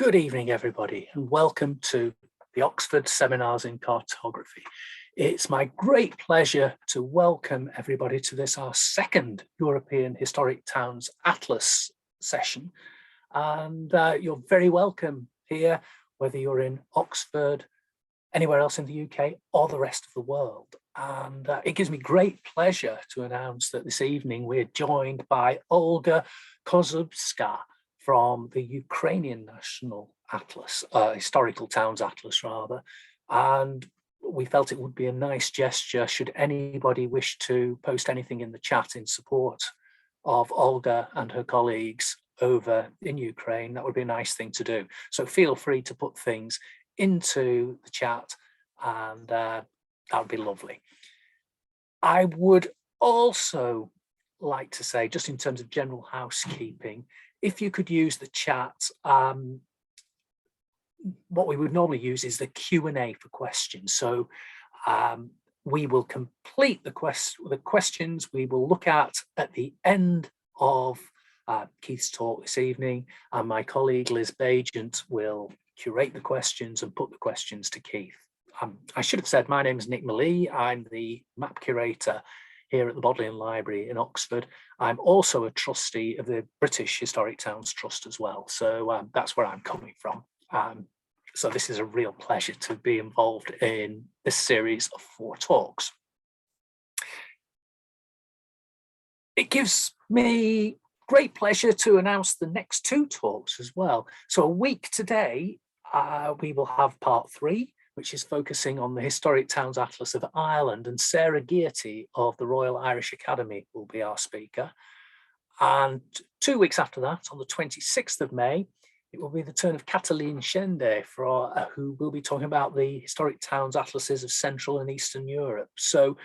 Good evening, everybody, and welcome to the Oxford Seminars in Cartography. It's my great pleasure to welcome everybody to this, our second European Historic Towns Atlas session. And you're very welcome here, whether you're in Oxford, anywhere else in the UK, or the rest of the world. And it gives me great pleasure to announce that this evening we're joined by Olga Kozubska from the Ukrainian National Atlas, Historical Towns Atlas rather. And we felt it would be a nice gesture should anybody wish to post anything in the chat in support of Olga and her colleagues over in Ukraine. That would be a nice thing to do. So feel free to put things into the chat, and that would be lovely. I would also like to say, just in terms of general housekeeping, if you could use the chat, what we would normally use is the Q&A for questions. So we will complete the questions we will look at the end of Keith's talk this evening, and my colleague Liz Bagent will curate the questions and put the questions to Keith. I should have said my name is Nick Lilley. I'm the map curator here at the Bodleian Library in Oxford. I'm also a trustee of the British Historic Towns Trust as well. So that's where I'm coming from. So this is a real pleasure to be involved in this series of 4 talks. It gives me great pleasure to announce the next 2 talks as well. So a week today, we will have part 3, which is focusing on the Historic Towns Atlas of Ireland, and Sarah Gearty of the Royal Irish Academy will be our speaker. And 2 weeks after that, on the 26th of May, it will be the turn of Katalin Shende, who will be talking about the Historic Towns Atlases of Central and Eastern Europe. So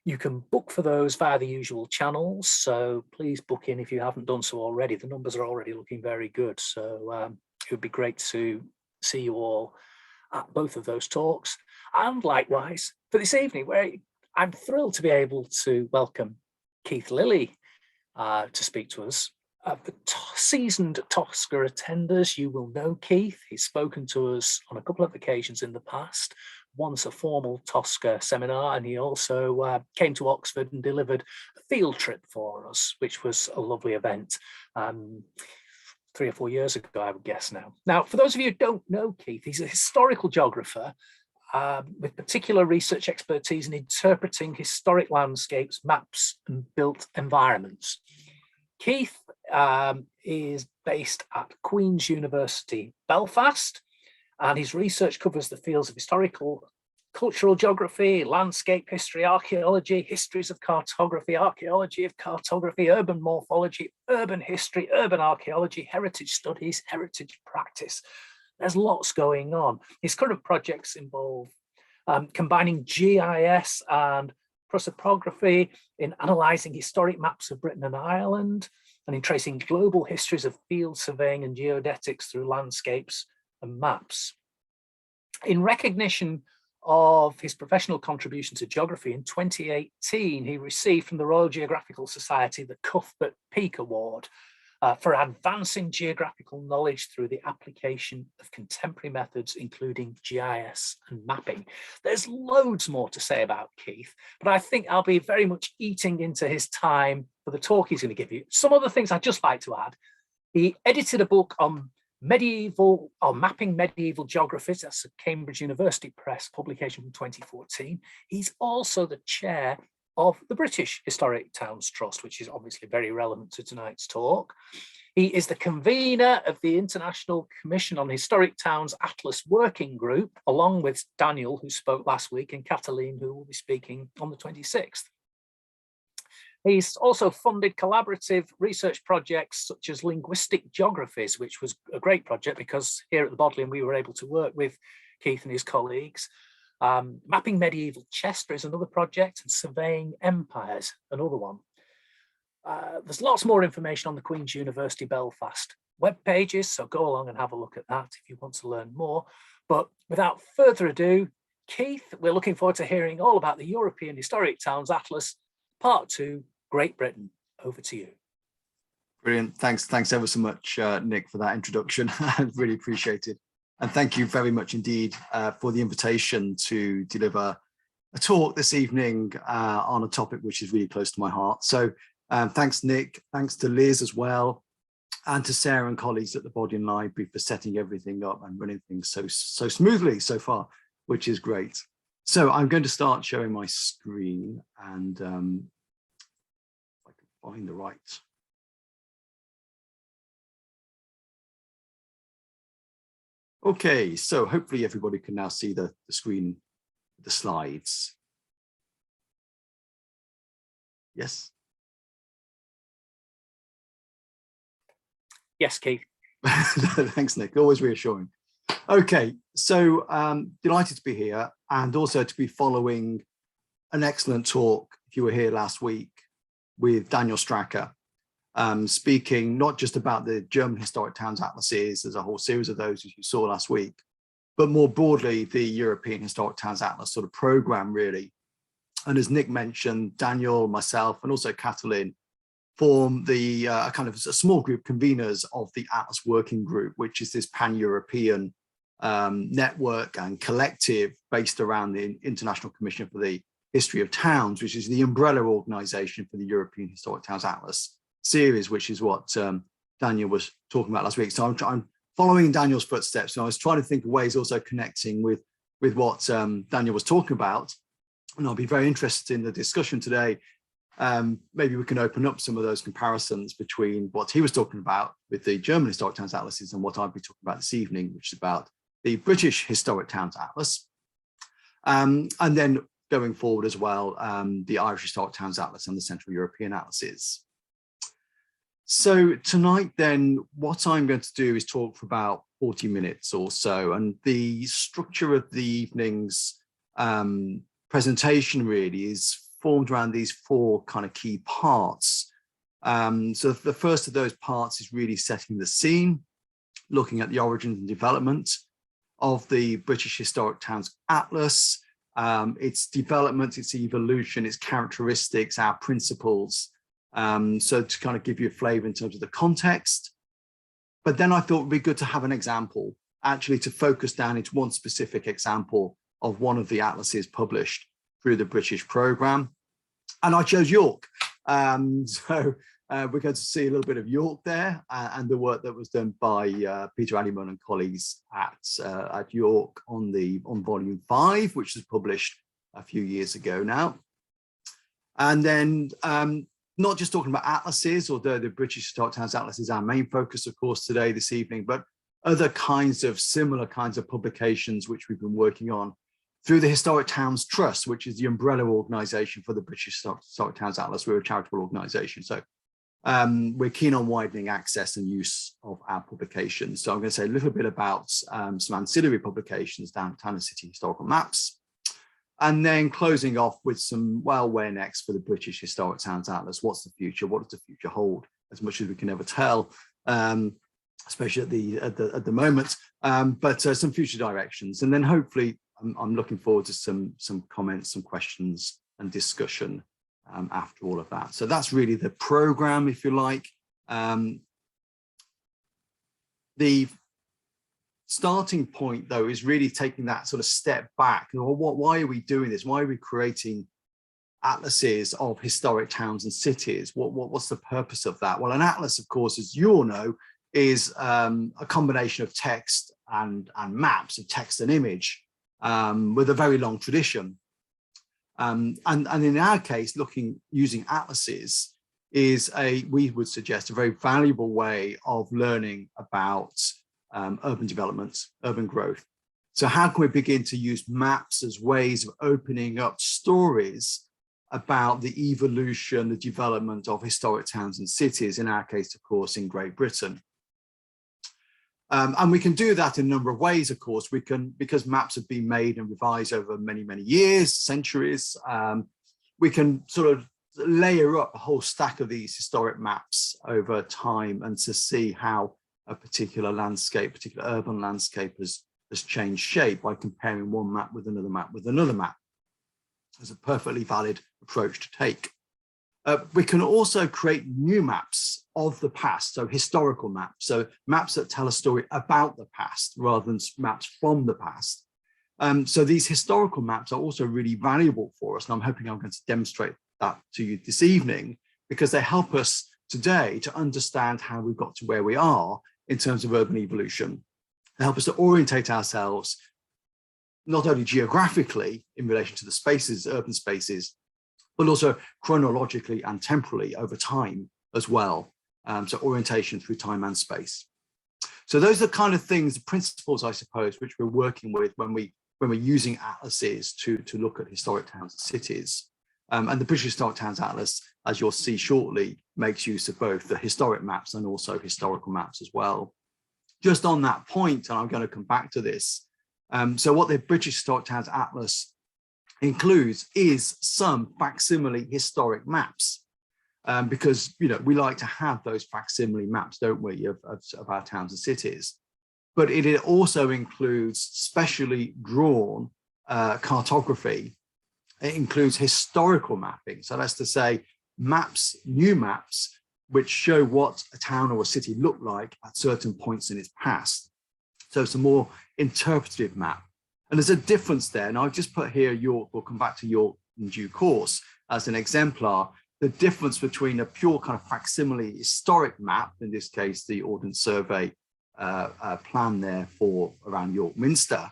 you can book for those via the usual channels. So please book in if you haven't done so already. The numbers are already looking very good. So it would be great to see you all at both of those talks. And likewise for this evening, where I'm thrilled to be able to welcome Keith Lilley to speak to us. The seasoned TOSCA attenders, you will know Keith. He's spoken to us on a couple of occasions in the past, once a formal TOSCA seminar, and he also came to Oxford and delivered a field trip for us, which was a lovely event 3 or 4 years ago, I would guess now. Now, for those of you who don't know Keith, he's a historical geographer with particular research expertise in interpreting historic landscapes, maps, and built environments. Keith is based at Queen's University, Belfast, and his research covers the fields of historical, cultural geography, landscape history, archaeology, histories of cartography, archaeology of cartography, urban morphology, urban history, urban archaeology, heritage studies, heritage practice. There's lots going on. His current projects involve combining GIS and prosopography in analysing historic maps of Britain and Ireland, and in tracing global histories of field surveying and geodetics through landscapes and maps. In recognition of his professional contribution to geography, in 2018, he received from the Royal Geographical Society the Cuthbert Peak Award for advancing geographical knowledge through the application of contemporary methods, including GIS and mapping. There's loads more to say about Keith, but I think I'll be very much eating into his time for the talk he's going to give you. Some other things I'd just like to add. He edited a book on mapping medieval geographies. That's a Cambridge University Press publication from 2014. He's also the chair of the British Historic Towns Trust, which is obviously very relevant to tonight's talk. He is the convener of the International Commission on Historic Towns Atlas Working Group, along with Daniel, who spoke last week, and Katalin, who will be speaking on the 26th. He's also funded collaborative research projects such as Linguistic Geographies, which was a great project because here at the Bodleian we were able to work with Keith and his colleagues. Mapping Medieval Chester is another project, and Surveying Empires, another one. There's lots more information on the Queen's University Belfast web pages, so go along and have a look at that if you want to learn more. But without further ado, Keith, we're looking forward to hearing all about the European Historic Towns Atlas, Part 2, Great Britain. Over to you. Brilliant. Thanks ever so much, Nick, for that introduction. I really appreciate it. And thank you very much indeed for the invitation to deliver a talk this evening on a topic which is really close to my heart. So thanks, Nick. Thanks to Liz as well, and to Sarah and colleagues at the Bodleian Library for setting everything up and running things so smoothly so far, which is great. So I'm going to start showing my screen, and if I can find the right. Okay, so hopefully everybody can now see the screen, the slides. Yes? Yes, Keith. Thanks, Nick. Always reassuring. Okay, so delighted to be here, and also to be following an excellent talk, if you were here last week, with Daniel Stracker, speaking not just about the German Historic Towns Atlases, there's a whole series of those, as you saw last week, but more broadly, the European Historic Towns Atlas sort of program, really. And as Nick mentioned, Daniel, myself, and also Catalin form the kind of a small group conveners of the Atlas Working Group, which is this pan-European network and collective based around the International Commission for the History of Towns, which is the umbrella organization for the European Historic Towns Atlas series, which is what Daniel was talking about last week. So I'm following Daniel's footsteps, and I was trying to think of ways also connecting with what Daniel was talking about. And I'll be very interested in the discussion today. Maybe we can open up some of those comparisons between what he was talking about with the German Historic Towns Atlases and what I'll be talking about this evening, which is about the British Historic Towns Atlas. And then going forward as well, the Irish Historic Towns Atlas and the Central European Atlases. So tonight then, what I'm going to do is talk for about 40 minutes or so, and the structure of the evening's presentation really is formed around these four kind of key parts. So the first of those parts is really setting the scene, looking at the origins and development of the British Historic Towns Atlas, its development, its evolution, its characteristics, our principles. So to kind of give you a flavor in terms of the context. But then I thought it would be good to have an example, actually to focus down into one specific example of one of the atlases published through the British programme. And I chose York. So we're going to see a little bit of York there and the work that was done by Peter Alliman and colleagues at York on volume 5, which was published a few years ago now. And then not just talking about atlases, although the British Historic Towns Atlas is our main focus, of course, today, this evening, but other kinds of similar kinds of publications which we've been working on through the Historic Towns Trust, which is the umbrella organisation for the British Historic Towns Atlas. We're a charitable organisation, so we're keen on widening access and use of our publications. So I'm going to say a little bit about some ancillary publications, down Town and City Historical Maps, and then closing off with some, well, where next for the British Historic Towns Atlas? What's the future? What does the future hold? As much as we can ever tell, especially at the moment, but some future directions. And then hopefully, I'm looking forward to some comments, some questions and discussion after all of that. So that's really the program, if you like. The starting point, though, is really taking that sort of step back. Why are we doing this? Why are we creating atlases of historic towns and cities? What's the purpose of that? Well, an atlas, of course, as you all know, is a combination of text and maps, of text and image, with a very long tradition. And in our case, using atlases is we would suggest, a very valuable way of learning about urban development, urban growth. So how can we begin to use maps as ways of opening up stories about the evolution, the development of historic towns and cities, in our case, of course, in Great Britain. And we can do that in a number of ways, of course. We can, because maps have been made and revised over many, many years, centuries, we can sort of layer up a whole stack of these historic maps over time and to see how a particular landscape, particular urban landscape has changed shape by comparing one map with another map with another map. It's a perfectly valid approach to take. We can also create new maps of the past, so historical maps, so maps that tell a story about the past rather than maps from the past. So these historical maps are also really valuable for us, and I'm hoping I'm going to demonstrate that to you this evening, because they help us today to understand how we've got to where we are in terms of urban evolution. They help us to orientate ourselves, not only geographically in relation to the spaces, urban spaces, but also chronologically and temporally over time as well. So orientation through time and space. So those are the kind of things, the principles, I suppose, which we're working with when we're using atlases to look at historic towns and cities. And the British Historic Towns Atlas, as you'll see shortly, makes use of both the historic maps and also historical maps as well. Just on that point, and I'm going to come back to this. So what the British Historic Towns Atlas includes is some facsimile historic maps, because we like to have those facsimile maps, don't we, of our towns and cities. But it also includes specially drawn cartography. It includes historical mapping. So that's to say maps, new maps, which show what a town or a city looked like at certain points in its past. So it's a more interpretive map. And there's a difference there. And I'll just put here York, we'll come back to York in due course as an exemplar. The difference between a pure kind of facsimile historic map, in this case, the Ordnance Survey plan there for around York Minster,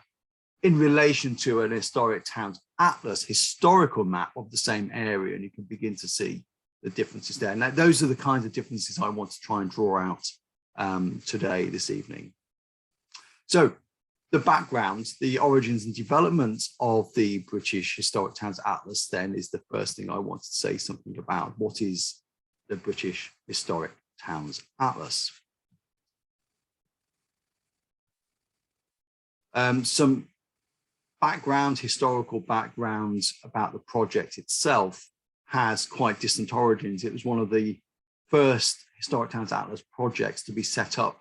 in relation to an historic towns atlas historical map of the same area. And you can begin to see the differences there. Now, those are the kinds of differences I want to try and draw out today, this evening. So the background, the origins and development of the British Historic Towns Atlas then is the first thing I want to say something about. What is the British Historic Towns Atlas? Some background, historical backgrounds about the project itself has quite distant origins. It was one of the first Historic Towns Atlas projects to be set up.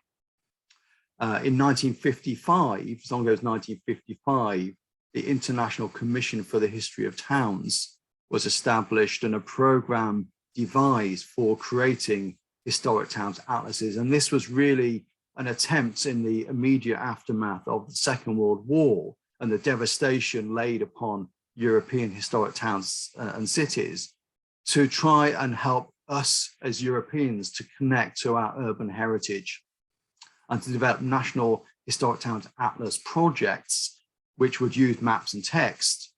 In 1955, as long ago as 1955, the International Commission for the History of Towns was established and a program devised for creating historic towns atlases. And this was really an attempt in the immediate aftermath of the Second World War and the devastation laid upon European historic towns and cities to try and help us as Europeans to connect to our urban heritage and to develop national historic towns atlas projects, which would use maps and text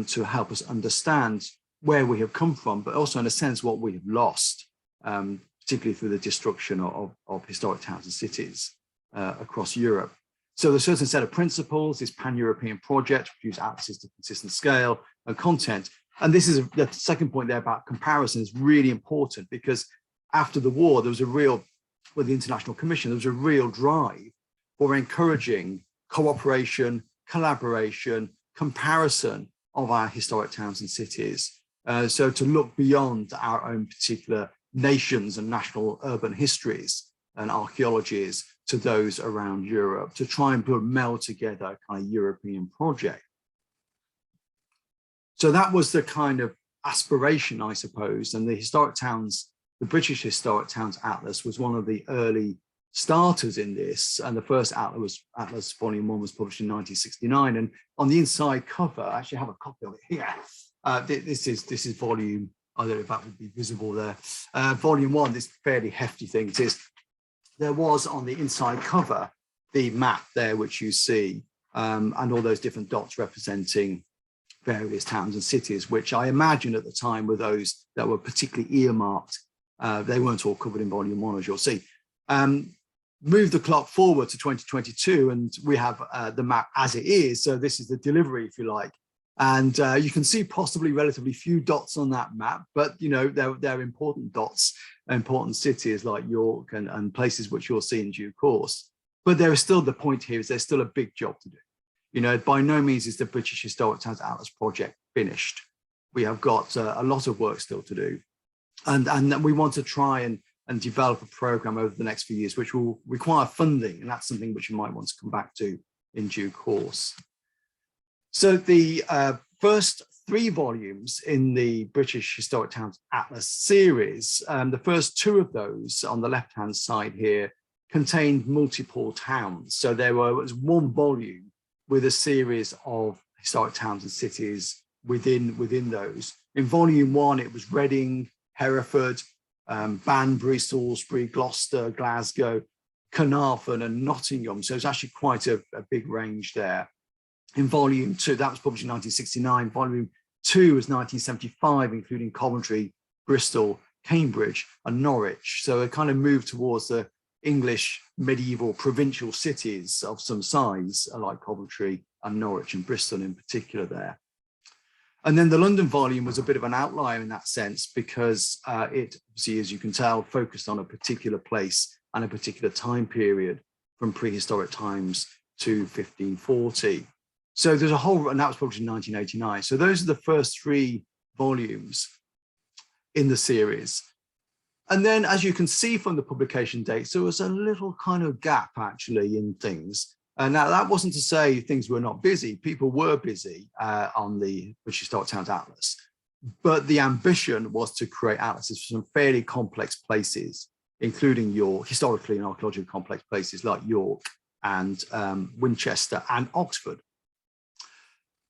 to help us understand where we have come from, but also in a sense what we have lost, particularly through the destruction of historic towns and cities across Europe. So there's a certain set of principles, this pan-European project, produce atlases to consistent scale and content. And this is the second point there about comparison is really important, because after the war, there was a real, with the International Commission, there was a real drive for encouraging cooperation, collaboration, comparison of our historic towns and cities. So to look beyond our own particular nations and national urban histories and archaeologies to those around Europe, to try and meld together a kind of European project. So that was the kind of aspiration, I suppose, and the historic towns, the British Historic Towns Atlas was one of the early starters in this. And the first Atlas Volume 1 was published in 1969. And on the inside cover, I actually have a copy of it here. This is volume, I don't know if that would be visible there. Volume 1, this fairly hefty thing. It is, there was on the inside cover, the map there, which you see, and all those different dots representing various towns and cities, which I imagine at the time were those that were particularly earmarked. They weren't all covered in volume 1, as you'll see. Move the clock forward to 2022, and we have the map as it is. So this is the delivery, if you like. And you can see possibly relatively few dots on that map, but they're important dots, important cities like York and places which you'll see in due course. But there is still, the point here is there's still a big job to do. By no means is the British Historic Towns Atlas project finished. We have got a lot of work still to do. And we want to try and develop a program over the next few years, which will require funding. And that's something which you might want to come back to in due course. So the first 3 volumes in the British Historic Towns Atlas series. The first 2 of those on the left-hand side here contained multiple towns. So there was 1 volume with a series of historic towns and cities within those. In volume 1, it was Reading, Hereford, Banbury, Salisbury, Gloucester, Glasgow, Carnarvon and Nottingham. So it's actually quite a big range there. In volume 2, that was published in 1969. Volume 2 was 1975, including Coventry, Bristol, Cambridge and Norwich. So it kind of moved towards the English medieval provincial cities of some size, like Coventry and Norwich and Bristol in particular there. And then the London volume was a bit of an outlier in that sense because it, obviously, as you can tell, focused on a particular place and a particular time period from prehistoric times to 1540. So there's a whole, and that was published in 1989. So those are the first 3 volumes in the series. And then, as you can see from the publication dates, there was a little kind of gap actually in things. And now that wasn't to say things were not busy. People were busy on the British Historic Towns Atlas, but the ambition was to create atlases for some fairly complex places, including York, historically and archaeologically complex places like York and Winchester and Oxford.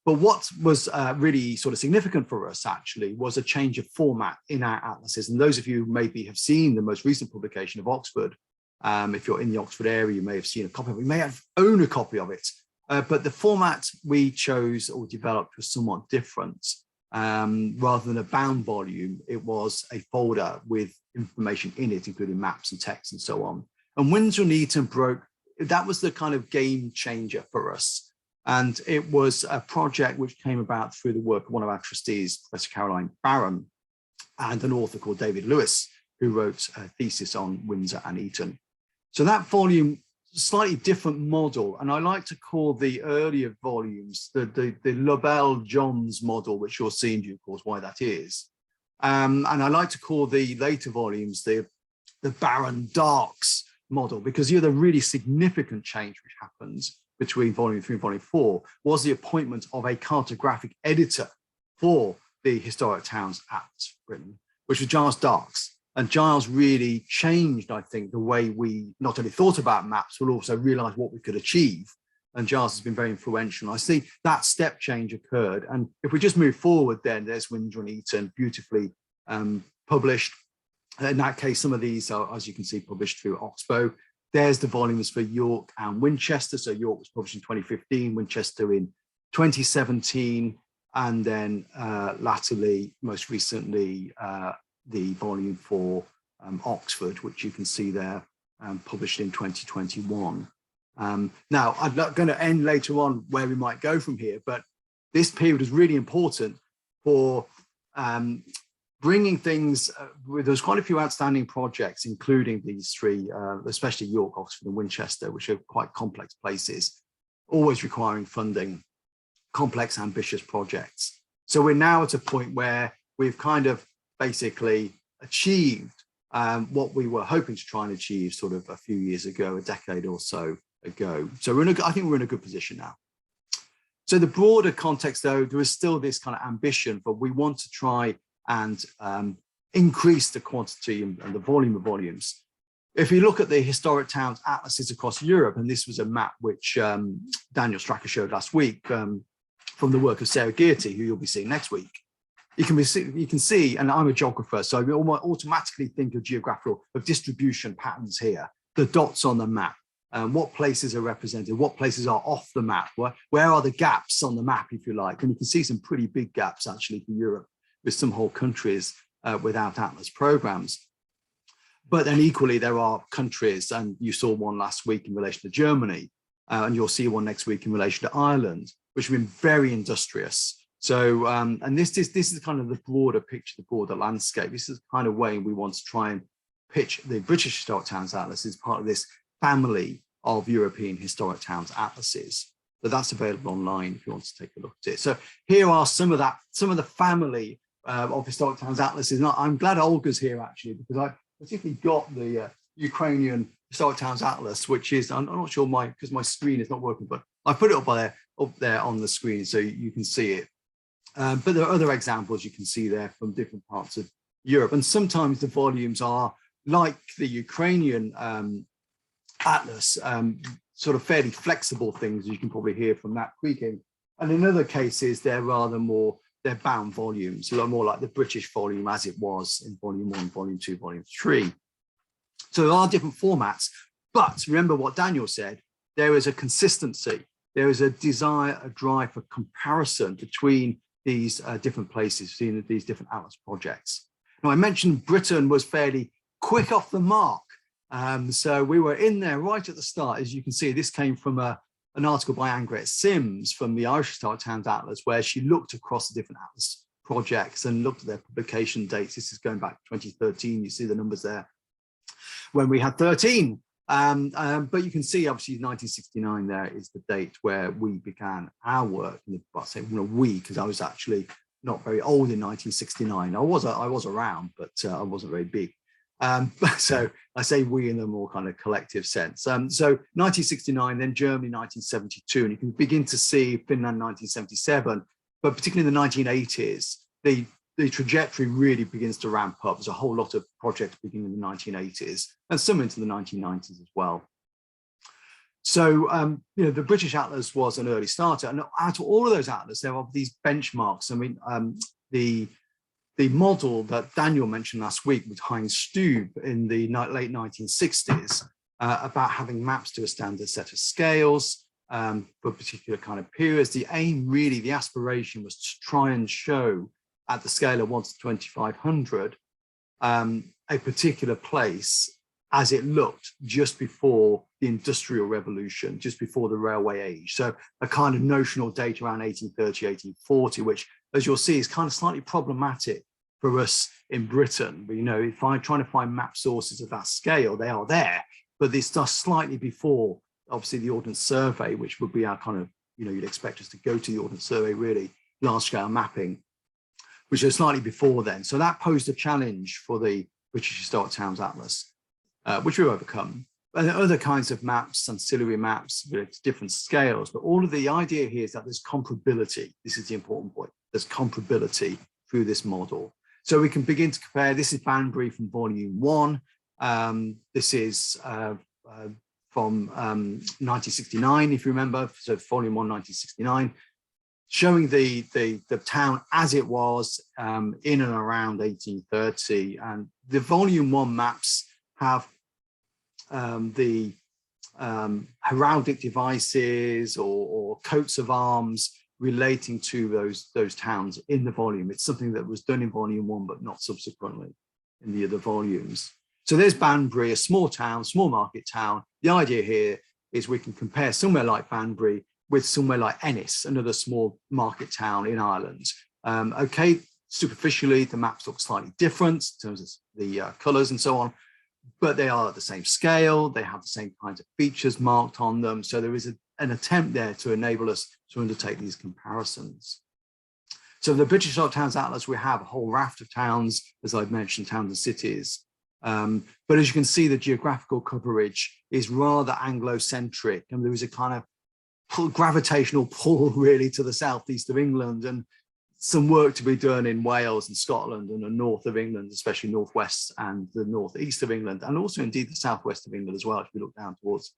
But what was really sort of significant for us actually was a change of format in our atlases. And those of you who maybe have seen the most recent publication of Oxford, if you're in the Oxford area, you may have seen a copy of it, you may have owned a copy of it. But the format we chose or developed was somewhat different. Rather than a bound volume, it was a folder with information in it, including maps and text and so on. And Windsor and Eton broke, that was the kind of game changer for us. And it was a project which came about through the work of one of our trustees, Professor Caroline Barron, and an author called David Lewis, who wrote a thesis on Windsor and Eton. So that volume, slightly different model, and I like to call the earlier volumes the Lobel Johns model, which you'll see in due course why that is. And I like to call the later volumes the Barron Darks model, because the really significant change which happens between volume 3 and volume 4 was the appointment of a cartographic editor for the Historic Towns Atlas Britain, which was Giles Darks. And Giles really changed, I think, the way we not only thought about maps, but also realized what we could achieve. And Giles has been very influential. I see that step change occurred. And if we just move forward, then there's Windsor and Eton, beautifully published. In that case, some of these are, as you can see, published through Oxbow. There's the volumes for York and Winchester. So York was published in 2015, Winchester in 2017, and then latterly, most recently, the volume for Oxford, which you can see there, published in 2021. Now, I'm not going to end later on where we might go from here, but this period is really important for bringing things, there's quite a few outstanding projects, including these 3, especially York, Oxford and Winchester, which are quite complex places, always requiring funding, complex, ambitious projects. So we're now at a point where we've kind of basically achieved what we were hoping to try and achieve sort of a few years ago, a decade or so ago. So I think we're in a good position now. So the broader context, though, there is still this kind of ambition, but we want to try and increase the quantity and the volume of volumes. If you look at the historic towns atlases across Europe, and this was a map which Daniel Stracker showed last week from the work of Sarah Gearty, who you'll be seeing next week, you can see, and I'm a geographer, so you automatically think of distribution patterns here, the dots on the map, what places are represented, what places are off the map, where are the gaps on the map, if you like, and you can see some pretty big gaps actually for Europe, with some whole countries without atlas programs. But then equally, there are countries, and you saw one last week in relation to Germany, and you'll see one next week in relation to Ireland, which have been very industrious. So, and this is kind of the broader picture, the broader landscape. This is the kind of way we want to try and pitch the British Historic Towns Atlas as part of this family of European Historic Towns Atlases. So that's available online if you want to take a look at it. So here are some of the family of Historic Towns Atlases. And I'm glad Olga's here actually, because I particularly got the Ukrainian Historic Towns Atlas, which is, I'm not sure because my screen is not working, but I put it up there on the screen so you can see it. But there are other examples you can see there from different parts of Europe. And sometimes the volumes are like the Ukrainian atlas, sort of fairly flexible things, you can probably hear from that creaking. And in other cases, they're rather more, they're bound volumes, a lot more like the British volume as it was in volume 1, volume 2, volume 3. So there are different formats, but remember what Daniel said, there is a consistency, there is a desire, a drive for comparison between these different places, between these different atlas projects. Now I mentioned Britain was fairly quick off the mark. So we were in there right at the start. As you can see, this came from an article by Angret Sims from the Irish Historic Towns Atlas, where she looked across the different atlas projects and looked at their publication dates. This is going back to 2013. You see the numbers there when we had 13. But you can see, obviously, 1969 there is the date where we began our work. I say we, because I was actually not very old in 1969. I was around, but I wasn't very big. So I say we in a more kind of collective sense. So 1969, then Germany 1972, and you can begin to see Finland 1977, but particularly in the 1980s, the trajectory really begins to ramp up. There's a whole lot of projects beginning in the 1980s and some into the 1990s as well. So, the British Atlas was an early starter, and out of all of those atlas, there are these benchmarks. I mean, the model that Daniel mentioned last week with Heinz Stube in the late 1960s about having maps to a standard set of scales for particular kind of periods. The aim really, the aspiration was to try and show at the scale of 1 to 2500 a particular place as it looked just before the Industrial Revolution, just before the railway age. So a kind of notional date around 1830, 1840, which, as you'll see, is kind of slightly problematic for us in Britain. But, if I'm trying to find map sources of that scale, they are there, but this does slightly before, obviously, the Ordnance Survey, which would be our kind of, you'd expect us to go to the Ordnance Survey, really, large scale mapping, which is slightly before then. So that posed a challenge for the British Historic Towns Atlas, which we've overcome. And other kinds of maps, ancillary maps, different scales, but all of the idea here is that there's comparability. This is the important point. There's comparability through this model. So we can begin to compare. This is Banbury from volume 1. This is from 1969, if you remember, so volume 1, 1969, showing the town as it was in and around 1830. And the volume 1 maps have the heraldic devices or coats of arms relating to those towns in the volume. It's something that was done in volume 1, but not subsequently in the other volumes. So there's Banbury, a small town, small market town. The idea here is we can compare somewhere like Banbury with somewhere like Ennis, another small market town in Ireland. Okay, superficially, the maps look slightly different in terms of the colours and so on, but they are at the same scale. They have the same kinds of features marked on them. So there is an attempt there to enable us to undertake these comparisons. So the British Historic Towns Atlas, we have a whole raft of towns, as I've mentioned, towns and cities. But as you can see, the geographical coverage is rather Anglo-centric, and there is a kind of gravitational pull really to the southeast of England, and some work to be done in Wales and Scotland and the north of England, especially northwest and the northeast of England, and also indeed the southwest of England as well, if we look down towards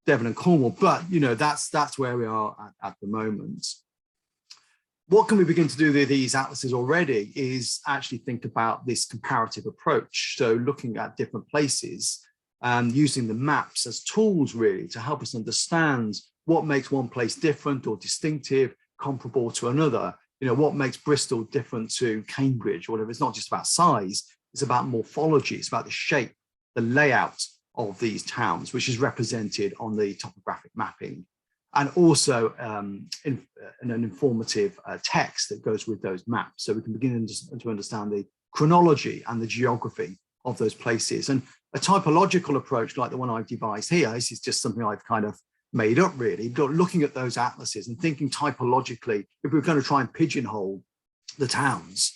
Devon and Cornwall. But that's where we are at the moment. What can we begin to do with these atlases already is actually think about this comparative approach. So looking at different places and using the maps as tools really to help us understand what makes one place different or distinctive, comparable to another. What makes Bristol different to Cambridge or whatever. It's not just about size, it's about morphology, it's about the shape, the layout of these towns, which is represented on the topographic mapping, and also in an informative text that goes with those maps. So we can begin to understand the chronology and the geography of those places. And a typological approach like the one I've devised here, this is just something I've kind of made up really, but looking at those atlases and thinking typologically, if we're going to try and pigeonhole the towns,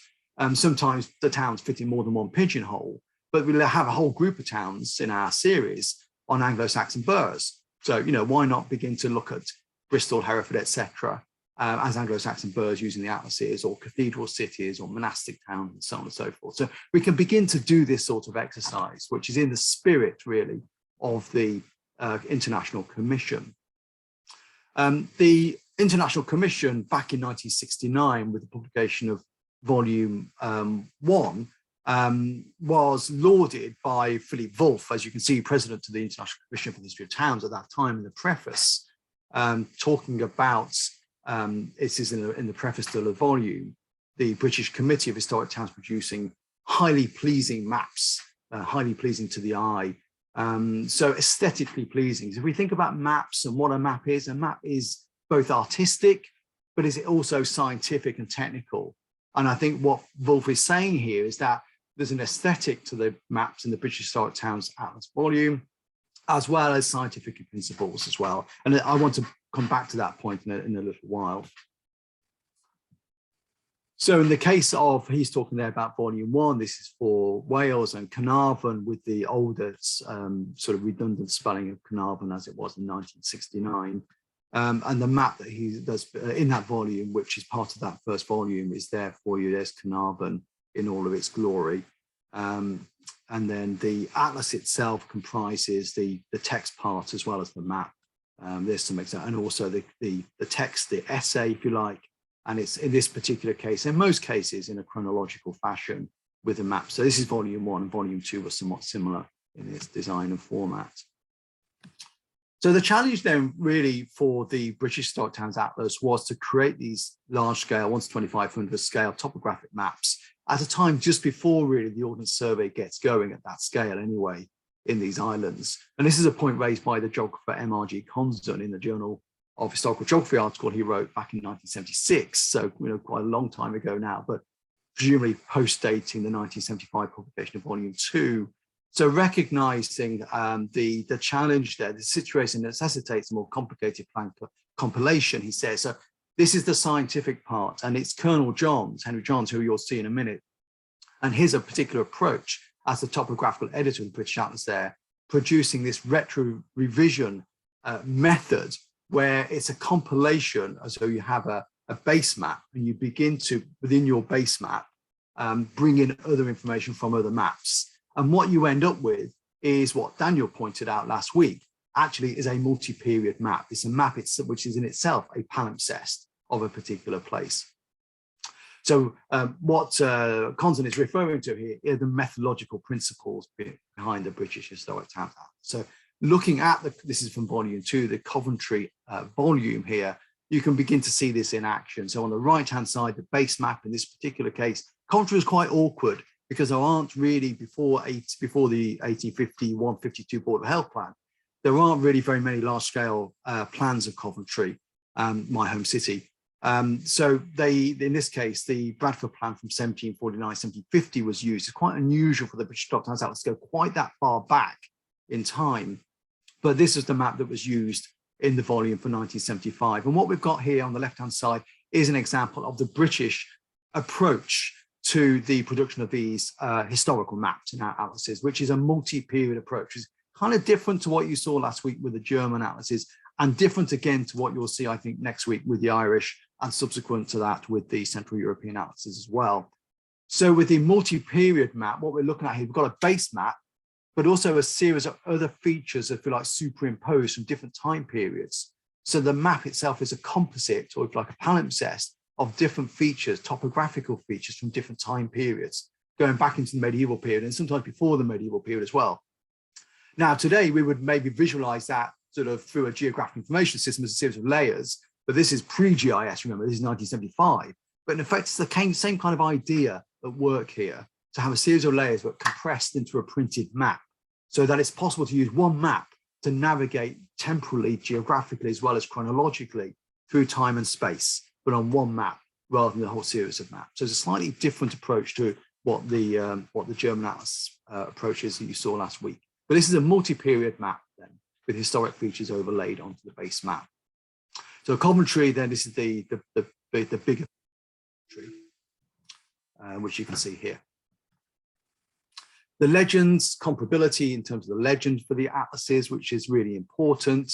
sometimes the towns fit in more than one pigeonhole, but we'll have a whole group of towns in our series on Anglo-Saxon burghs. So, why not begin to look at Bristol, Hereford, etc., as Anglo-Saxon burghs using the atlases, or cathedral cities, or monastic towns, and so on and so forth. So we can begin to do this sort of exercise, which is in the spirit, really, of the International Commission. The International Commission, back in 1969, with the publication of Volume 1, was lauded by Philippe Wolff, as you can see, president of the International Commission for the History of Towns at that time, in the preface, talking about, it is in the preface to the volume, the British Committee of Historic Towns producing highly pleasing maps, highly pleasing to the eye, so aesthetically pleasing. So if we think about maps and what a map is both artistic, but is it also scientific and technical? And I think what Wolff is saying here is that there's an aesthetic to the maps in the British Historic Towns Atlas volume, as well as scientific principles as well. And I want to come back to that point in a little while. So in the case of, he's talking there about Volume 1, this is for Wales and Carnarvon, with the older sort of redundant spelling of Carnarvon as it was in 1969. And the map that he does in that volume, which is part of that first volume, is there for you. There's Carnarvon in all of its glory. And then the atlas itself comprises the text part as well as the map. There's some examples, and also the text, the essay, if you like. And it's, in this particular case, in most cases, in a chronological fashion with a map. So this is Volume 1, and Volume 2 was somewhat similar in its design and format. So the challenge then really for the British Historic Towns Atlas was to create these large-scale, 1 to 2500 scale topographic maps at a time just before really the Ordnance Survey gets going at that scale anyway in these islands. And this is a point raised by the geographer M.R.G. Consdon in the Journal of Historical Geography article he wrote back in 1976. So, quite a long time ago now, but presumably post-dating the 1975 publication of Volume 2. So recognizing the challenge there, the situation necessitates a more complicated plan compilation, he says. So this is the scientific part, and it's Colonel Johns, Henry Johns, who you'll see in a minute, and his particular approach as the topographical editor of the British Atlas there, producing this retro revision method, where it's a compilation, as though you have a base map, and you begin to, within your base map, bring in other information from other maps. And what you end up with is what Daniel pointed out last week, actually is a multi-period map. It's a map which is in itself a palimpsest of a particular place. So what Consdon is referring to here are the methodological principles behind the British Historic Towns Atlas. So looking at this is from Volume 2, the Coventry volume here, you can begin to see this in action. So on the right-hand side, the base map in this particular case, Coventry is quite awkward because there aren't really, before the 1851-52 Board of Health Plan, there aren't really very many large-scale plans of Coventry, my home city. So in this case, the Bradford plan from 1749-1750 was used. It's quite unusual for the British Historic Towns Atlas to go quite that far back in time. But this is the map that was used in the volume for 1975. And what we've got here on the left-hand side is an example of the British approach to the production of these historical maps in our atlases, which is a multi-period approach. It's kind of different to what you saw last week with the German atlases, and different again to what you'll see, I think, next week with the Irish, and subsequent to that with the Central European atlases as well. So with the multi-period map, what we're looking at here, we've got a base map, but also a series of other features, if you like, superimposed from different time periods. So the map itself is a composite, or if you like, a palimpsest of different features, topographical features from different time periods, going back into the medieval period and sometimes before the medieval period as well. Now, today we would maybe visualize that sort of through a geographic information system as a series of layers, but this is pre-GIS, remember, this is 1975. But in effect, it's the same kind of idea at work here, to have a series of layers but compressed into a printed map, so that it's possible to use one map to navigate temporally, geographically, as well as chronologically through time and space, but on one map rather than a whole series of maps. So it's a slightly different approach to what the German Atlas approach is that you saw last week. But this is a multi-period map then, with historic features overlaid onto the base map. So Coventry, then, this is the bigger tree, which you can see here. The legends, comparability in terms of the legend for the atlases, which is really important.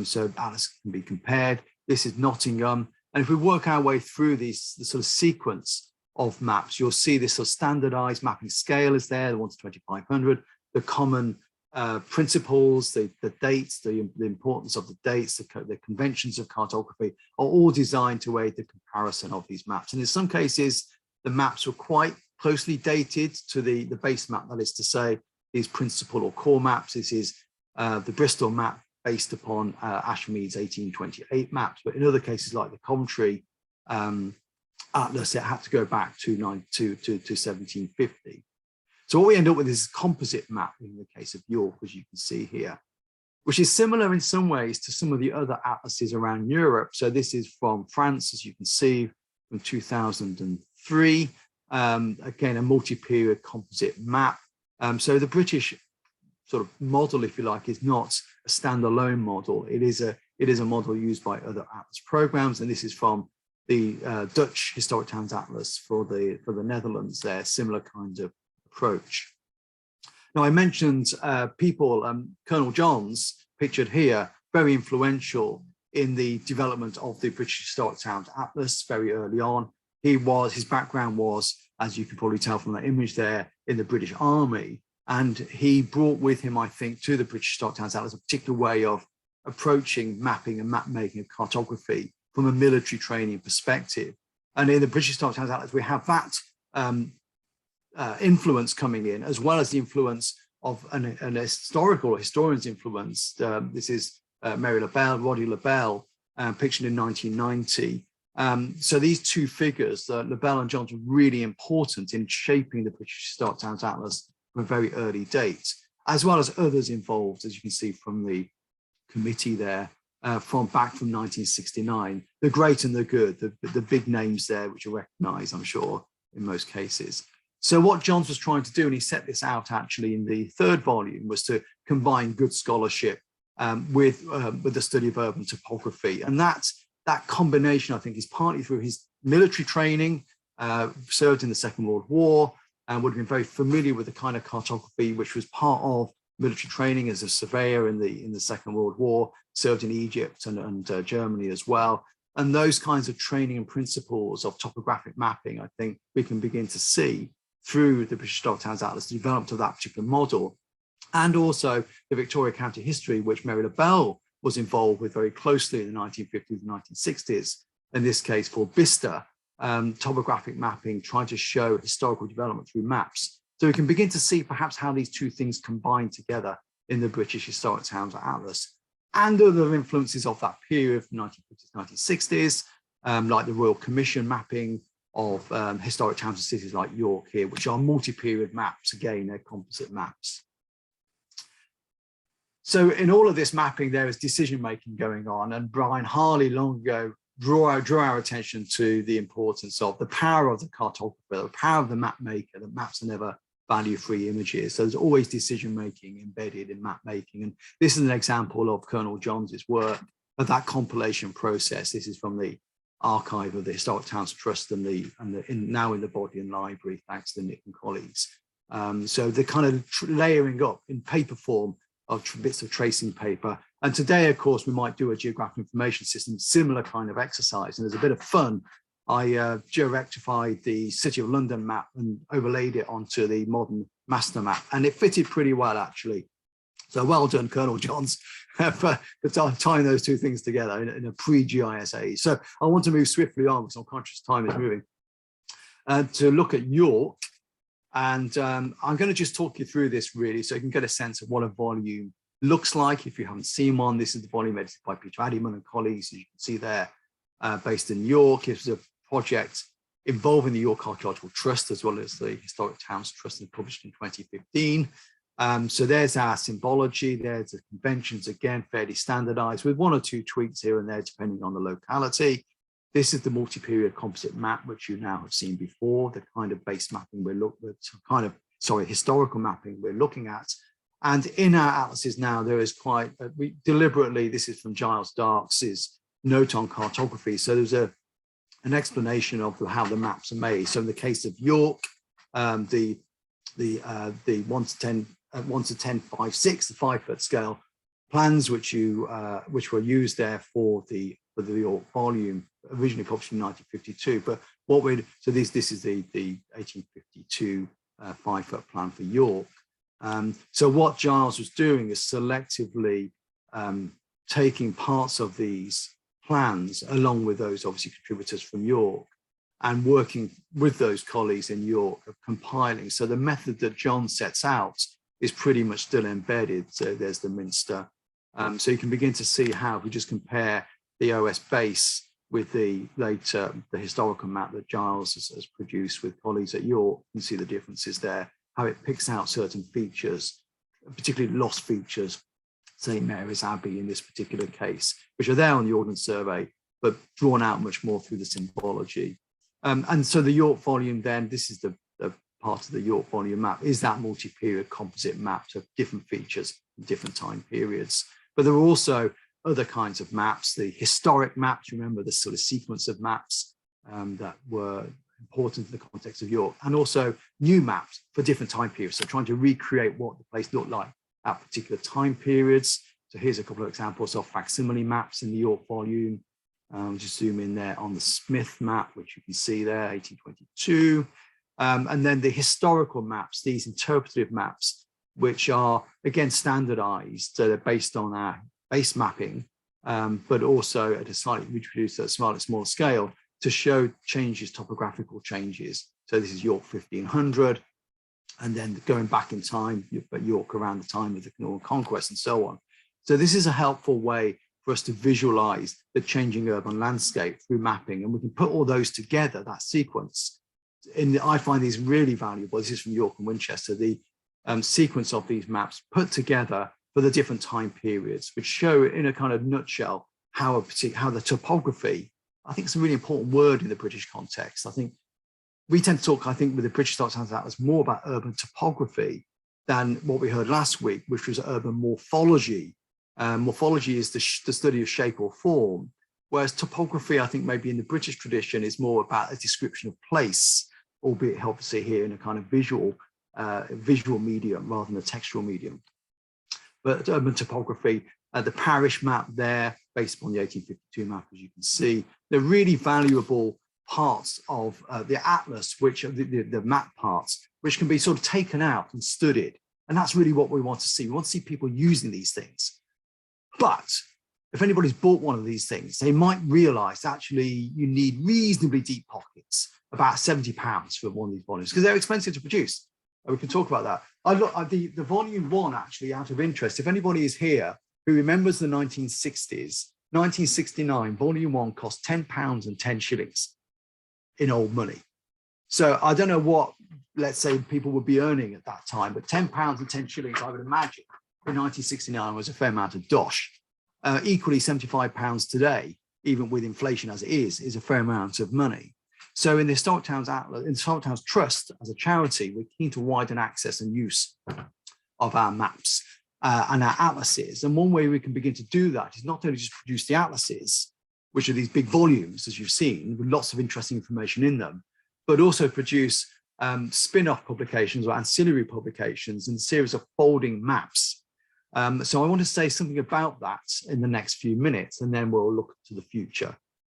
So atlas can be compared. This is Nottingham. And if we work our way through the sort of sequence of maps, you'll see this sort of standardized mapping scale is there, the 1 to 2500, the common principles, the dates, the importance of the dates, the conventions of cartography are all designed to aid the comparison of these maps. And in some cases, the maps were quite closely dated to the base map, that is to say, these principal or core maps. This is the Bristol map based upon Ashmead's 1828 maps, but in other cases like the Coventry Atlas, it had to go back to 1750. So what we end up with is a composite map in the case of York, as you can see here, which is similar in some ways to some of the other atlases around Europe. So this is from France, as you can see, from 2003. Again, a multi-period composite map. So the British sort of model, if you like, is not a standalone model. It is a model used by other atlas programs, and this is from the Dutch Historic Towns Atlas for the Netherlands. There, similar kind of approach. Now, I mentioned Colonel Johns, pictured here, very influential in the development of the British Historic Towns Atlas very early on. His background was, as you can probably tell from that image there, in the British Army. And he brought with him, I think, to the British Historic Towns Atlas a particular way of approaching mapping and map making of cartography from a military training perspective. And in the British Historic Towns Atlas, we have that influence coming in, as well as the influence of an historian's influence. This is Mary LaBelle, Roddy LaBelle, pictured in 1990. So these two figures, LaBelle and Johns, were really important in shaping the British Historic Towns Atlas from a very early date, as well as others involved, as you can see from the committee there, from 1969. The great and the good, the big names there, which you recognise, I'm sure, in most cases. So what Johns was trying to do, and he set this out actually in the third volume, was to combine good scholarship with the study of urban topography. And that combination, I think, is partly through his military training, served in the Second World War, and would have been very familiar with the kind of cartography which was part of military training as a surveyor in the Second World War, served in Egypt and Germany as well. And those kinds of training and principles of topographic mapping, I think we can begin to see through the British Historic Towns Atlas, the development of that particular model, and also the Victoria County history, which Mary LaBelle was involved with very closely in the 1950s and 1960s, in this case for BISTA, topographic mapping, trying to show historical development through maps. So we can begin to see perhaps how these two things combine together in the British Historic Towns Atlas, and other influences of that period from 1950s, 1960s, like the Royal Commission mapping of historic towns and cities like York here, which are multi-period maps. Again, they're composite maps. So in all of this mapping, there is decision-making going on, and Brian Harley long ago drew our attention to the importance of the power of the cartographer, the power of the map maker, that maps are never value-free images. So there's always decision-making embedded in map making. And this is an example of Colonel Johns's work, of that compilation process. This is from the archive of the Historic Towns Trust and now in the Bodleian Library, thanks to Nick and colleagues. So the kind of layering up in paper form of bits of tracing paper. And today, of course, we might do a geographic information system, similar kind of exercise. And there's a bit of fun. I georectified the City of London map and overlaid it onto the modern master map. And it fitted pretty well, actually. So well done, Colonel Johns, for tying those two things together in a pre-GIS age. So I want to move swiftly on because I'm conscious time is moving, to look at York. And I'm going to just talk you through this really so you can get a sense of what a volume looks like. If you haven't seen one, this is the volume edited by Peter Addyman and colleagues, as you can see there, based in York. It was a project involving the York Archaeological Trust as well as the Historic Towns Trust, and published in 2015. So there's our symbology, there's the conventions, again, fairly standardized with one or two tweaks here and there, depending on the locality. This is the multi-period composite map, which you now have seen before, the kind of base mapping historical mapping we're looking at. And in our atlases now, there is quite, deliberately, this is from Giles Darks's note on cartography. So there's an explanation of how the maps are made. So in the case of York, the 1 to 10, 1 to 10, 5, 6, the 5-foot scale plans, which were used there for the for the York volume, originally published in 1952. But this is the 1852 5-foot plan for York. So what Giles was doing is selectively taking parts of these plans, along with those obviously contributors from York, and working with those colleagues in York of compiling. So the method that John sets out is pretty much still embedded. So there's the Minster. So you can begin to see how, if we just compare the OS base with the historical map that Giles has produced with colleagues at York, you can see the differences there, how it picks out certain features, particularly lost features, St. Mary's Abbey in this particular case, which are there on the Ordnance Survey, but drawn out much more through the symbology. And so the York volume then, this is the part of the York volume map, is that multi-period composite map of different features in different time periods. But there are also other kinds of maps, the historic maps, remember the sort of sequence of maps that were important in the context of York, and also new maps for different time periods. So trying to recreate what the place looked like at particular time periods. So here's a couple of examples of facsimile maps in the York volume. Just zoom in there on the Smith map, which you can see there, 1822. And then the historical maps, these interpretative maps, which are again standardized. So they're based on our base mapping, but also at a slightly reproduced at a smaller scale to show changes, topographical changes. So this is York 1500, and then going back in time, but York around the time of the Norman Conquest and so on. So this is a helpful way for us to visualize the changing urban landscape through mapping, and we can put all those together, that sequence. I find these really valuable. This is from York and Winchester, the sequence of these maps put together for the different time periods, which show in a kind of nutshell how the topography, I think it's a really important word in the British context. I think we tend to talk, I think, with the British Historical Atlas more about urban topography than what we heard last week, which was urban morphology. Morphology is the study of shape or form, whereas topography, I think maybe in the British tradition, is more about a description of place, albeit obviously here in a kind of visual medium rather than a textual medium. But urban topography, the parish map there, based upon the 1852 map, as you can see, they're really valuable parts of the atlas, which are the map parts, which can be sort of taken out and studied. And that's really what we want to see. We want to see people using these things. But if anybody's bought one of these things, they might realize actually you need reasonably deep pockets, about £70 for one of these volumes, because they're expensive to produce. We can talk about that. I look at the volume one, actually, out of interest. If anybody is here who remembers the 1960s, 1969, volume one cost £10 and 10 shillings in old money. So I don't know what, let's say, people would be earning at that time, but £10 and 10 shillings, I would imagine, in 1969 was a fair amount of dosh. Equally, £75 today, even with inflation as it is a fair amount of money. So in the Historic Towns Atlas, in the Historic Towns Trust, as a charity, we're keen to widen access and use of our maps and our atlases. And one way we can begin to do that is not only just produce the atlases, which are these big volumes, as you've seen, with lots of interesting information in them, but also produce spin-off publications or ancillary publications and a series of folding maps. So I want to say something about that in the next few minutes, and then we'll look to the future.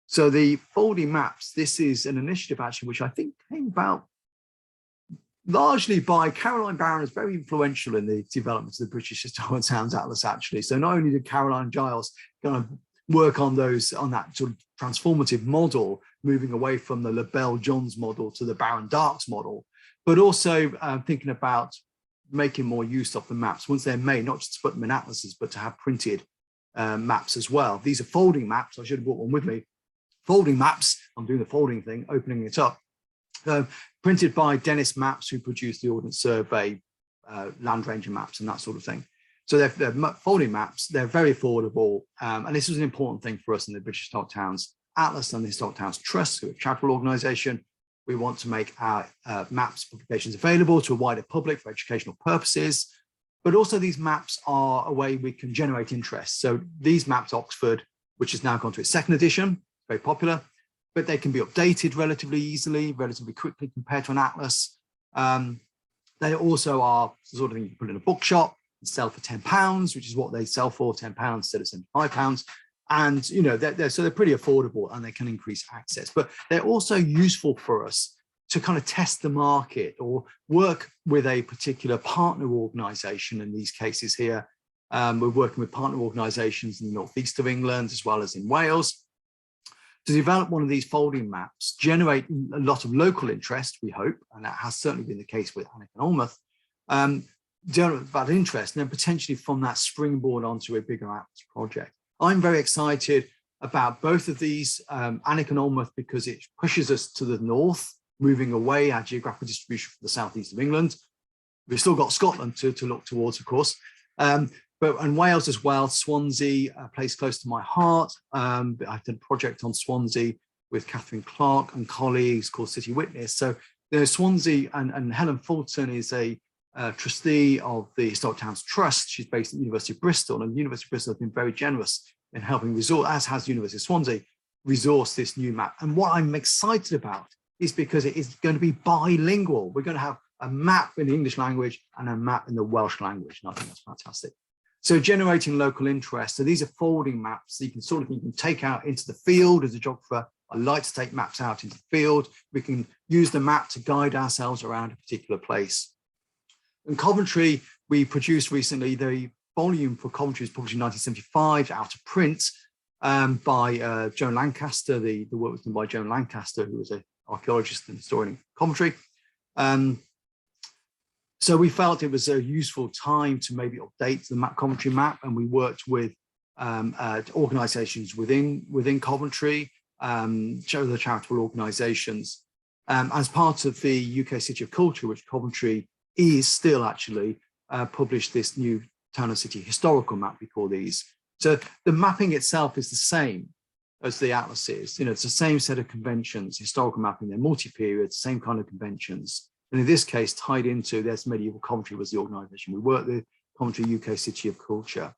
So the folding maps, this is an initiative actually, which I think came about largely by Caroline Barron, is very influential in the development of the British Historical Towns Atlas actually. So not only did Caroline Giles kind of work on that sort of transformative model, moving away from the LaBelle-Johns model to the Barron-Darks model, but also thinking about making more use of the maps once they're made, not just to put them in atlases, but to have printed maps as well. These are folding maps. I should have brought one with me. Folding maps, I'm doing the folding thing, opening it up, printed by Dennis Maps, who produced the Ordnance Survey, Land Ranger maps and that sort of thing. So they're folding maps, they're very affordable. And this was an important thing for us in the British Historic Towns Atlas and the Historic Towns Trust, who are a charitable organisation. We want to make our maps publications available to a wider public for educational purposes. But also these maps are a way we can generate interest. So these maps, Oxford, which has now gone to its second edition, very popular, but they can be updated relatively easily, relatively quickly compared to an atlas. They also are the sort of thing you can put in a bookshop and sell for £10, which is what they sell for, £10 instead of £75. And, you know, so they're pretty affordable and they can increase access, but they're also useful for us to kind of test the market or work with a particular partner organization. In these cases here, we're working with partner organizations in the northeast of England, as well as in Wales, to develop one of these folding maps, generate a lot of local interest, we hope, and that has certainly been the case with Alnwick and Alnmouth, generate that interest, and then potentially from that springboard onto a bigger Atlas project. I'm very excited about both of these, Alnwick and Alnmouth, because it pushes us to the north, moving away our geographical distribution from the southeast of England. We've still got Scotland to look towards, of course, and Wales as well. Swansea, a place close to my heart. I've done a project on Swansea with Catherine Clark and colleagues called City Witness. So there's Swansea, and Helen Fulton is a trustee of the Historic Towns Trust. She's based at the University of Bristol, and the University of Bristol has been very generous in helping resource, as has the University of Swansea, resource this new map. And what I'm excited about is because it is going to be bilingual. We're going to have a map in the English language and a map in the Welsh language, and I think that's fantastic. So generating local interest. So these are folding maps that you can take out into the field. As a geographer, I like to take maps out into the field. We can use the map to guide ourselves around a particular place. In Coventry, we produced recently, the volume for Coventry was published in 1975, out of print, by Joan Lancaster. The work was done by Joan Lancaster, who was an archaeologist and historian in Coventry. So we felt it was a useful time to maybe update the Coventry map, and we worked with organisations within Coventry, other charitable organisations, as part of the UK City of Culture, which Coventry is still actually published this new town and city historical map, we call these. So the mapping itself is the same as the atlas is. You know, it's the same set of conventions, historical mapping, they're multi-period, same kind of conventions. And in this case, tied into this, Medieval Coventry was the organisation we worked with, Coventry UK City of Culture.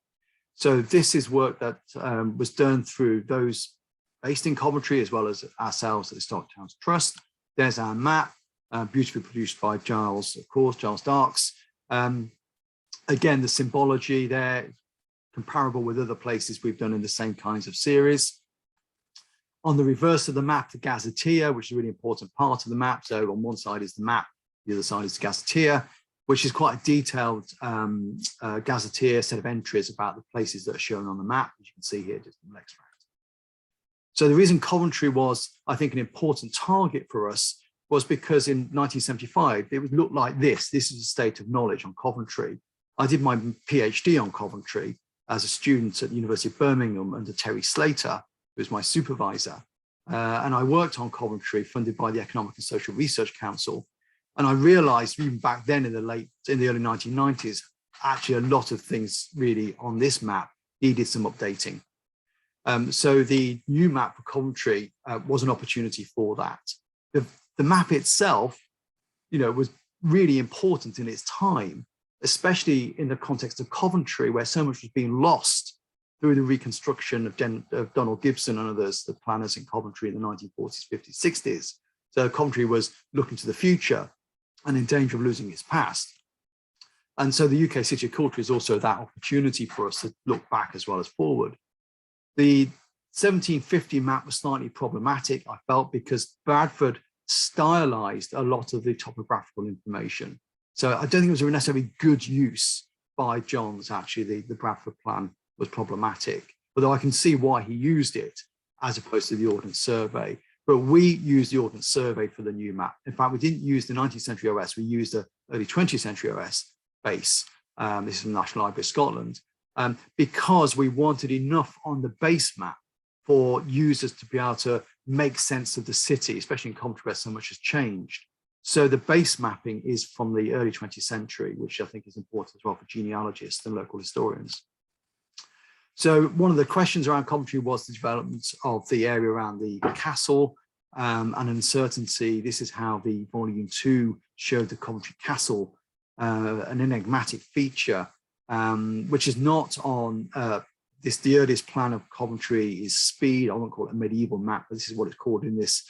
So this is work that was done through those based in Coventry, as well as ourselves at the Historic Towns Trust. There's our map, beautifully produced by Giles, of course, Giles Darks. Again, the symbology there, comparable with other places we've done in the same kinds of series. On the reverse of the map, the gazetteer, which is a really important part of the map. So on one side is the map, the other side is the gazetteer, which is quite a detailed gazetteer set of entries about the places that are shown on the map, as you can see here, just in the extract. So the reason Coventry was, I think, an important target for us was because in 1975, it would look like this. This is a state of knowledge on Coventry. I did my PhD on Coventry as a student at the University of Birmingham under Terry Slater, who was my supervisor. And I worked on Coventry, funded by the Economic and Social Research Council. And I realized even back then in the early 1990s, actually a lot of things really on this map needed some updating. So the new map for Coventry was an opportunity for that. The map itself, you know, was really important in its time, especially in the context of Coventry, where so much was being lost through the reconstruction of Donald Gibson and others, the planners in Coventry in the 1940s, 50s, 60s. So Coventry was looking to the future and in danger of losing its past. And so the UK City of Culture is also that opportunity for us to look back as well as forward. The 1750 map was slightly problematic, I felt, because Bradford stylized a lot of the topographical information. So I don't think it was a necessarily good use by Johns. Actually, the Bradford plan was problematic, although I can see why he used it as opposed to the Ordnance Survey. But we used the Ordnance Survey for the new map. In fact, we didn't use the 19th century OS, we used the early 20th century OS base. This is from the National Library of Scotland, because we wanted enough on the base map for users to be able to make sense of the city, especially in Coventry where so much has changed. So the base mapping is from the early 20th century, which I think is important as well for genealogists and local historians. So one of the questions around Coventry was the development of the area around the castle and uncertainty. This is how the volume 2 showed the Coventry Castle, an enigmatic feature, which is not on the earliest plan of Coventry is Speed. I won't call it a medieval map, but this is what it's called in this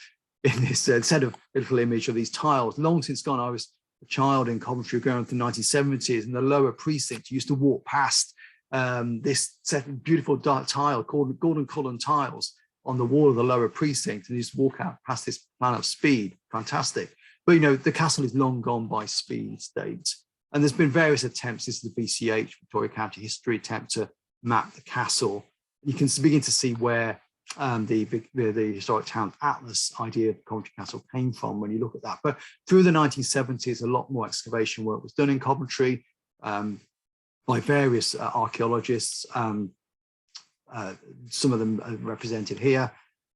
set of little image of these tiles. Long since gone, I was a child in Coventry going through the 1970s, and the lower precinct used to walk past this set of beautiful dark tile called golden column tiles on the wall of the lower precinct, and you just walk out past this plan of speed. Fantastic. But, you know, the castle is long gone by speed date. And there's been various attempts. This is the VCH, Victoria County History, attempt to map the castle. You can begin to see where the Historic Town Atlas idea of Coventry Castle came from when you look at that. But through the 1970s, a lot more excavation work was done in Coventry by various archaeologists. Some of them are represented here.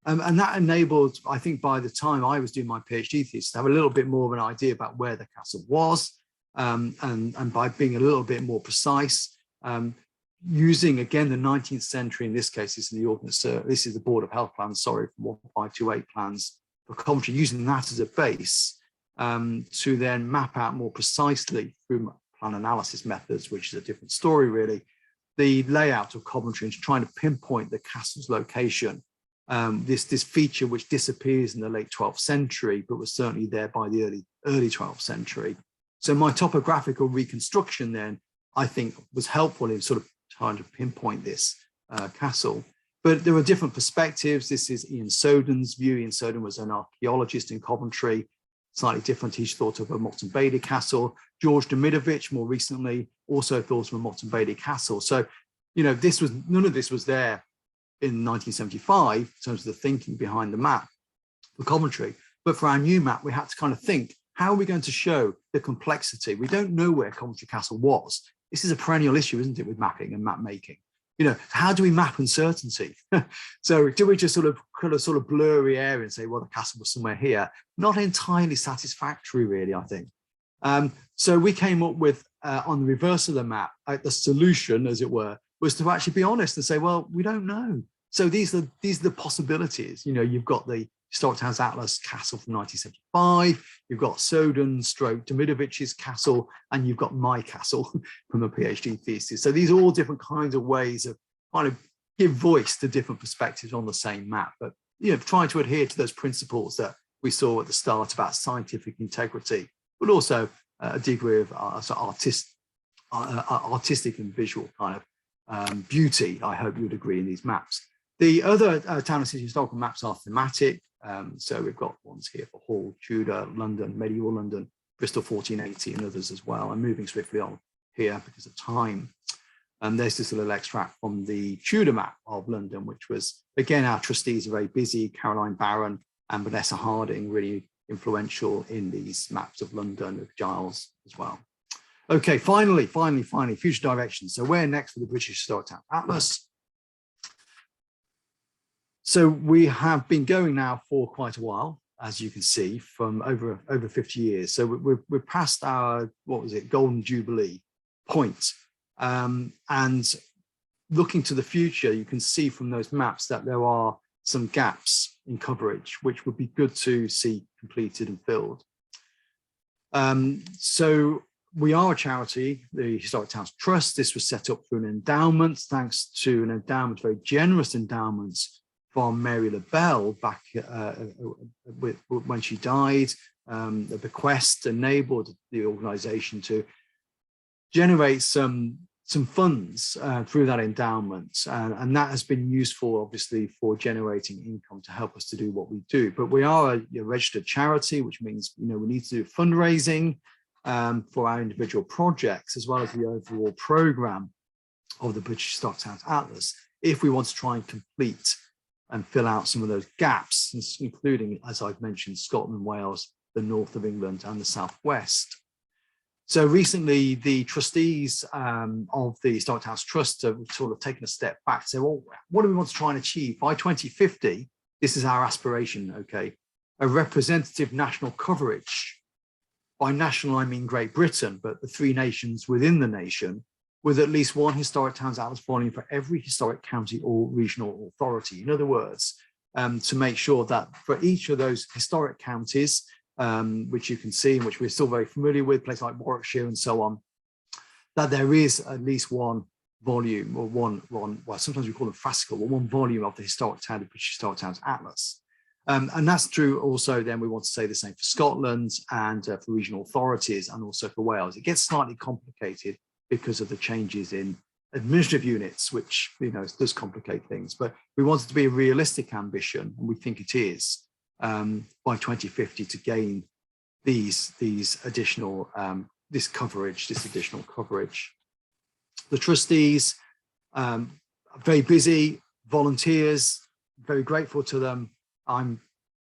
And that enabled, I think by the time I was doing my PhD thesis, to have a little bit more of an idea about where the castle was, and by being a little bit more precise, using again the 19th century, in this case, this is the Ordnance, this is the Board of Health plans, sorry, from 1528 plans for Coventry, using that as a base to then map out more precisely through plan analysis methods, which is a different story really, the layout of Coventry, and trying to pinpoint the castle's location. This feature which disappears in the late 12th century, but was certainly there by the early 12th century. So my topographical reconstruction then, I think, was helpful in sort of trying to pinpoint this castle. But there were different perspectives. This is Ian Soden's view. Ian Soden was an archaeologist in Coventry, slightly different. He thought of a Moreton Bailey castle. George Demidovich, more recently, also thought of a Moreton Bailey castle. So, you know, none of this was there in 1975 in terms of the thinking behind the map for Coventry. But for our new map, we had to kind of think, how are we going to show the complexity? We don't know where Coventry Castle was. This is a perennial issue, isn't it, with mapping and map making? You know, how do we map uncertainty? So do we just sort of blurry area and say, well, the castle was somewhere here? Not entirely satisfactory, really, I think. So we came up with, on the reverse of the map, the solution, as it were, was to actually be honest and say, well, we don't know. So these are the possibilities. You know, you've got the Historic Towns Atlas castle from 1975, you've got Soden / Demidovich's castle, and you've got my castle from a PhD thesis. So these are all different kinds of ways of trying to give voice to different perspectives on the same map, but, you know, trying to adhere to those principles that we saw at the start about scientific integrity, but also a degree of artistic and visual kind of beauty, I hope you would agree, in these maps. The other town and city historical maps are thematic. So we've got ones here for Hall, Tudor, London, medieval London, Bristol 1480, and others as well. I'm moving swiftly on here because of time. And there's this little extract from the Tudor map of London, which was, again, our trustees are very busy. Caroline Barron and Vanessa Harding, really influential in these maps of London, with Giles as well. Okay, finally, future direction. So where next for the British Historic Town Atlas? So we have been going now for quite a while, as you can see, from over 50 years. So we're past our, what was it, Golden Jubilee point. And looking to the future, you can see from those maps that there are some gaps in coverage, which would be good to see completed and filled. So we are a charity, the Historic Towns Trust. This was set up through an endowment, thanks to an endowment, very generous endowments from Mary LaBelle back when she died. The bequest enabled the organisation to generate some funds through that endowment, and that has been useful, obviously, for generating income to help us to do what we do. But we are a registered charity, which means, you know, we need to do fundraising for our individual projects, as well as the overall programme of the British Historic Towns Atlas, if we want to try and complete and fill out some of those gaps, including, as I've mentioned, Scotland, Wales, the north of England, and the southwest. So recently, the trustees of the Historic Towns Trust have sort of taken a step back to say, well, what do we want to try and achieve? By 2050, this is our aspiration, okay? A representative national coverage. By national, I mean Great Britain, but the three nations within the nation, with at least one Historic Towns Atlas volume for every historic county or regional authority. In other words, to make sure that for each of those historic counties, which you can see, and which we're still very familiar with, places like Warwickshire and so on, that there is at least one volume, or one, well, sometimes we call them fascicle, or one volume of the British Historic Towns Atlas. And that's true also, then we want to say the same for Scotland and for regional authorities, and also for Wales. It gets slightly complicated because of the changes in administrative units, which, you know, does complicate things. But we want it to be a realistic ambition, and we think it is, by 2050 to gain these additional this additional coverage. The trustees are very busy, volunteers, very grateful to them. I'm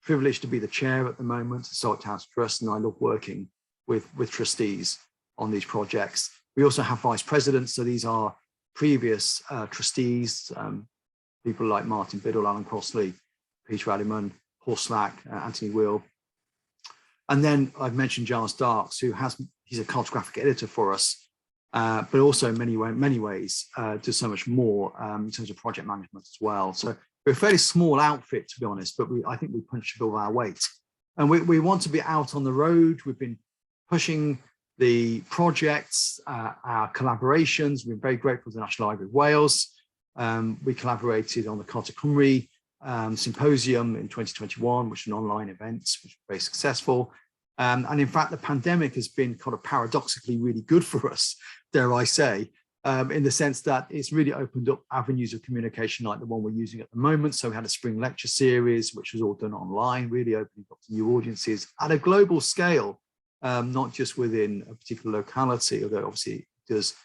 privileged to be the chair at the moment of Saltire Towns Trust, and I love working with trustees on these projects. We also have vice presidents, so these are previous trustees, people like Martin Biddle, Alan Crossley, Peter Addyman, Paul Slack, Anthony Will. And then I've mentioned Giles Darks, he's a cartographic editor for us, but also in many ways does so much more in terms of project management as well. So we're a fairly small outfit, to be honest, but I think we punch above our weight. And we want to be out on the road. We've been pushing the projects, our collaborations. We're very grateful to the National Library of Wales. We collaborated on the Carter Cymru Symposium in 2021, which is an online event, which was very successful. And in fact, the pandemic has been kind of paradoxically really good for us, dare I say, in the sense that it's really opened up avenues of communication like the one we're using at the moment. So we had a spring lecture series, which was all done online, really opening up to new audiences at a global scale, not just within a particular locality, although obviously it does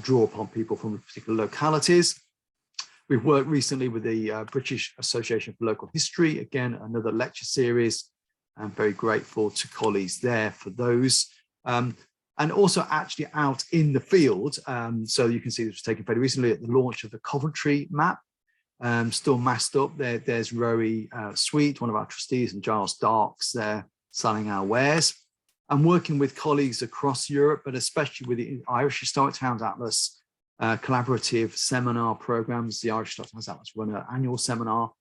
draw upon people from particular localities. We've worked recently with the British Association for Local History, again, another lecture series. I'm very grateful to colleagues there for those. And also actually out in the field. So you can see this was taken very recently at the launch of the Coventry map, still masked up. There's Rowie Sweet, one of our trustees, and Giles Darks there selling our wares. I'm working with colleagues across Europe, but especially with the Irish Historic Towns Atlas collaborative seminar programs. The Irish Historic Towns Atlas run an annual seminar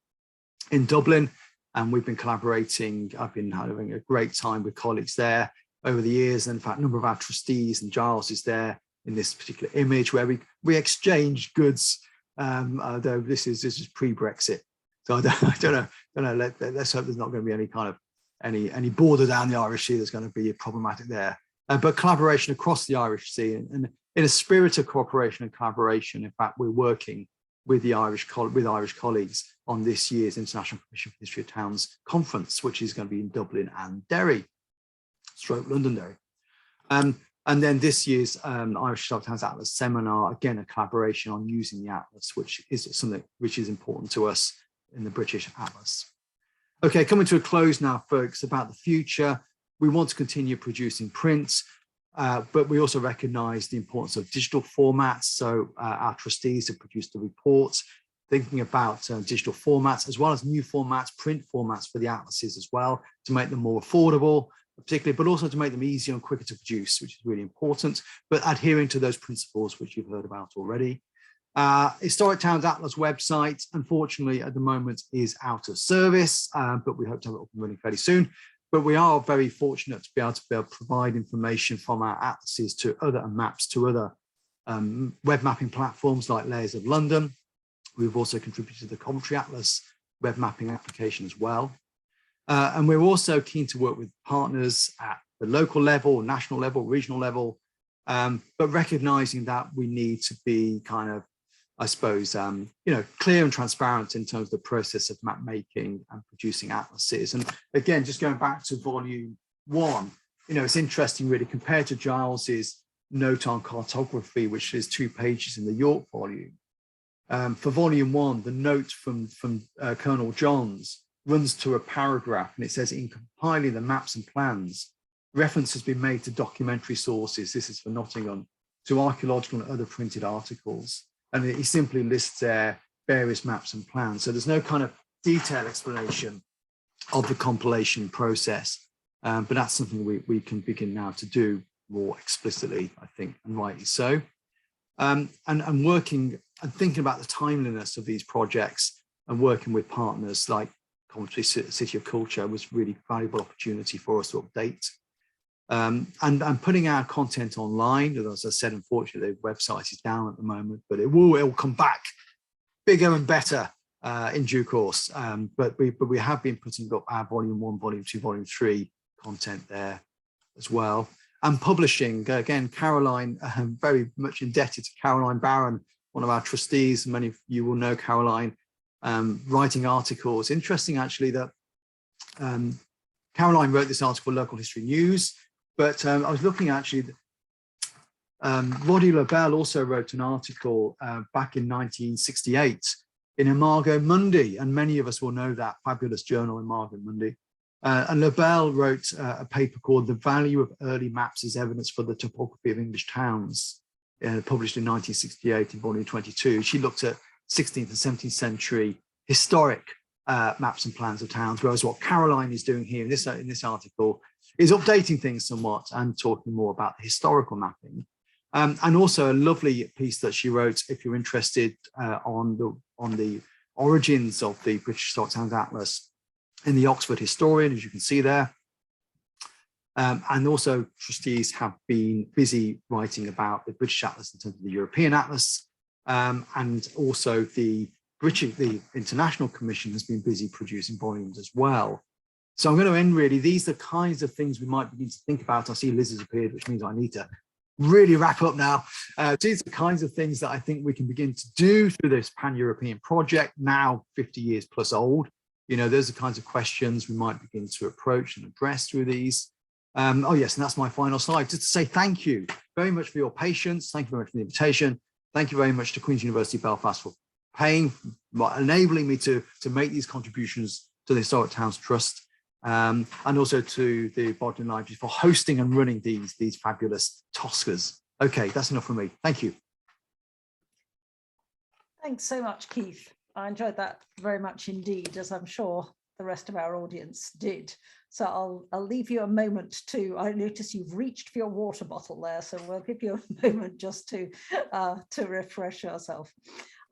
in Dublin, and we've been collaborating. I've been having a great time with colleagues there over the years. And in fact, a number of our trustees, and Giles is there in this particular image where we exchange goods, though this is pre-Brexit. So I don't know, let's hope there's not going to be any kind of any border down the Irish Sea that's going to be problematic there. But collaboration across the Irish Sea, and in a spirit of cooperation and collaboration, in fact, we're working with the Irish colleagues on this year's International Commission for the History of Towns conference, which is going to be in Dublin and Derry, Londonderry. And then this year's Irish Historic Towns Atlas seminar, again, a collaboration on using the Atlas, which is something which is important to us in the British Atlas. Okay, coming to a close now, folks, about the future. We want to continue producing print, but we also recognise the importance of digital formats. So our trustees have produced a report thinking about digital formats, as well as new formats, print formats for the atlases as well, to make them more affordable, particularly, but also to make them easier and quicker to produce, which is really important, but adhering to those principles which you've heard about already. Historic Towns Atlas website, unfortunately, at the moment is out of service, but we hope to have it up and running fairly soon. But we are very fortunate to be able to provide information from our atlases to other maps to other web mapping platforms like Layers of London. We've also contributed to the Coventry Atlas web mapping application as well. And we're also keen to work with partners at the local level, national level, regional level, but recognizing that we need to be kind of, I suppose, clear and transparent in terms of the process of map making and producing atlases. And again, just going back to volume 1, it's interesting really compared to Giles's note on cartography, which is 2 pages in the York volume. For volume 1, the note from Colonel Johns runs to a paragraph, and it says, in compiling the maps and plans, reference has been made to documentary sources. This is for Nottingham, to archaeological and other printed articles. And he simply lists there various maps and plans. So there's no kind of detailed explanation of the compilation process, but that's something we can begin now to do more explicitly, I think, and rightly so. And working and thinking about the timeliness of these projects and working with partners like Coventry City of Culture was really a valuable opportunity for us to update. And putting our content online, as I said, unfortunately, the website is down at the moment, but it will come back bigger and better in due course. But we have been putting up our volume 1, volume 2, volume 3 content there as well. and publishing. Again, Caroline, very much indebted to Caroline Barron, one of our trustees. Many of you will know Caroline, writing articles. Interesting, actually, that Caroline wrote this article, Local History News, but I was looking actually, Roddy Lobel also wrote an article back in 1968 in Imago Mundi, and many of us will know that fabulous journal, Imago Mundi. And Lobel wrote a paper called The Value of Early Maps as Evidence for the Topography of English Towns, published in 1968 in volume 22. She looked at 16th and 17th century historic maps and plans of towns, whereas what Caroline is doing here in this article is updating things somewhat and talking more about the historical mapping. And also a lovely piece that she wrote, if you're interested, on the origins of the British Historic Towns Atlas in the Oxford Historian, as you can see there. And also trustees have been busy writing about the British Atlas in terms of the European Atlas, and also the International Commission has been busy producing volumes as well. So I'm going to end really, these are the kinds of things we might begin to think about. I see Liz has appeared, which means I need to really wrap up now. These are the kinds of things that I think we can begin to do through this pan-European project, now 50 years plus old. You know, those are the kinds of questions we might begin to approach and address through these. Oh yes, and that's my final slide, just to say thank you very much for your patience. Thank you very much for the invitation. Thank you very much to Queen's University Belfast for enabling me to make these contributions to the Historic Towns Trust, and also to the Bodleian Libraries for hosting and running these fabulous Toscas. Okay, that's enough from me. Thank you. Thanks so much, Keith. I enjoyed that very much indeed, as I'm sure the rest of our audience did. So I'll leave you a moment to, I notice you've reached for your water bottle there, so we'll give you a moment just to refresh yourself.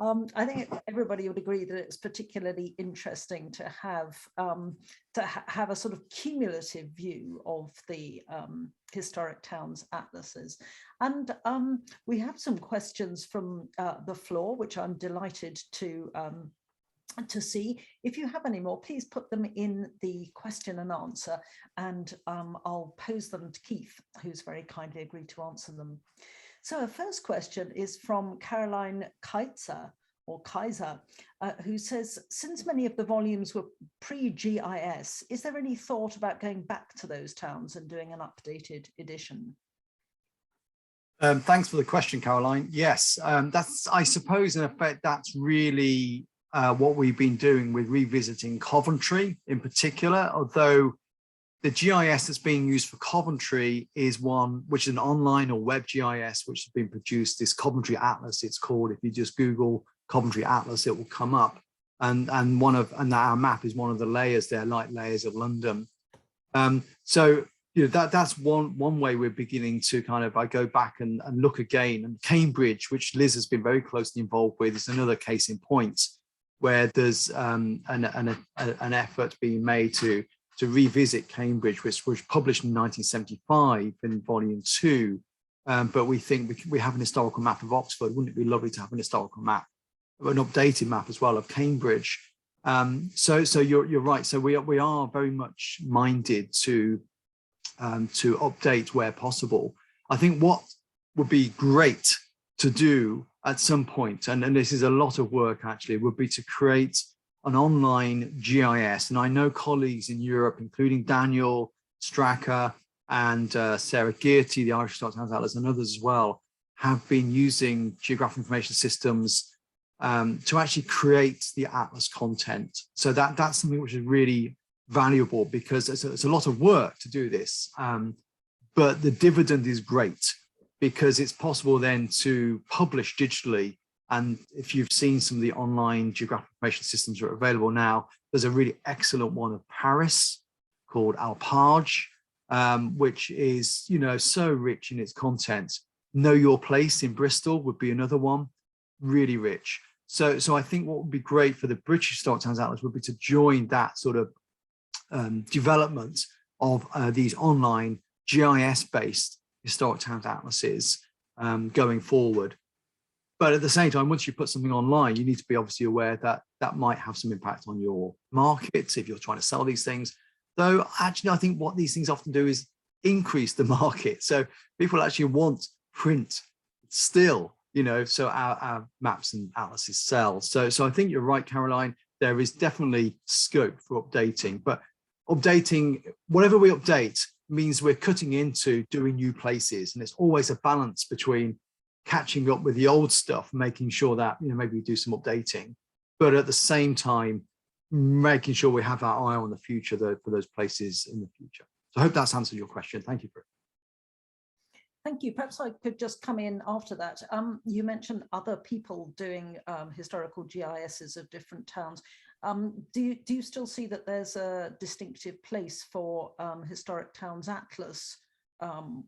I think everybody would agree that it's particularly interesting to have a sort of cumulative view of the historic towns atlases. And we have some questions from the floor, which I'm delighted to see. If you have any more, please put them in the question and answer, and I'll pose them to Keith, who's very kindly agreed to answer them. So our first question is from Caroline Kaiser, who says, since many of the volumes were pre-GIS, is there any thought about going back to those towns and doing an updated edition? Thanks for the question, Caroline. Yes, I suppose in effect, that's really what we've been doing with revisiting Coventry in particular, although the GIS that's being used for Coventry is one which is an online or web GIS, which has been produced, this Coventry Atlas, it's called. If you just Google Coventry Atlas, it will come up. And our map is one of the layers there, light layers of London. So you know, that's one way we're beginning to kind of, I go back and look again. And Cambridge, which Liz has been very closely involved with, is another case in point where there's an effort being made to revisit Cambridge, which was published in 1975 in volume 2. But we think we have an historical map of Oxford. Wouldn't it be lovely to have an historical map, an updated map as well of Cambridge? So you're right. So we are very much minded to update where possible. I think what would be great to do at some point, and this is a lot of work actually, would be to create an online GIS. And I know colleagues in Europe, including Daniel Straka and Sarah Gearty, the Irish Historic Towns Atlas, and others as well, have been using geographic information systems to actually create the Atlas content. So that's something which is really valuable, because it's a lot of work to do this, but the dividend is great, because it's possible then to publish digitally. And if you've seen some of the online geographic information systems that are available now, there's a really excellent one of Paris called Alpage, which is, you know, so rich in its content. Know Your Place in Bristol would be another one, really rich. So I think what would be great for the British Historic Towns Atlas would be to join that sort of development of these online GIS-based historic towns atlases going forward. But at the same time, once you put something online, you need to be obviously aware that that might have some impact on your markets if you're trying to sell these things. Though actually, I think what these things often do is increased the market. So people actually want print still, you know, so our maps and atlases sell. So I think you're right, Caroline. There is definitely scope for updating, but updating, whatever we update means we're cutting into doing new places, and it's always a balance between catching up with the old stuff, making sure that, you know, maybe we do some updating, but at the same time making sure we have our eye on the future for those places in the future. So I hope that's answered your question. Thank you for it. Thank you. Perhaps I could just come in after that. You mentioned other people doing historical GISs of different towns. Do you still see that there's a distinctive place for Historic Towns Atlas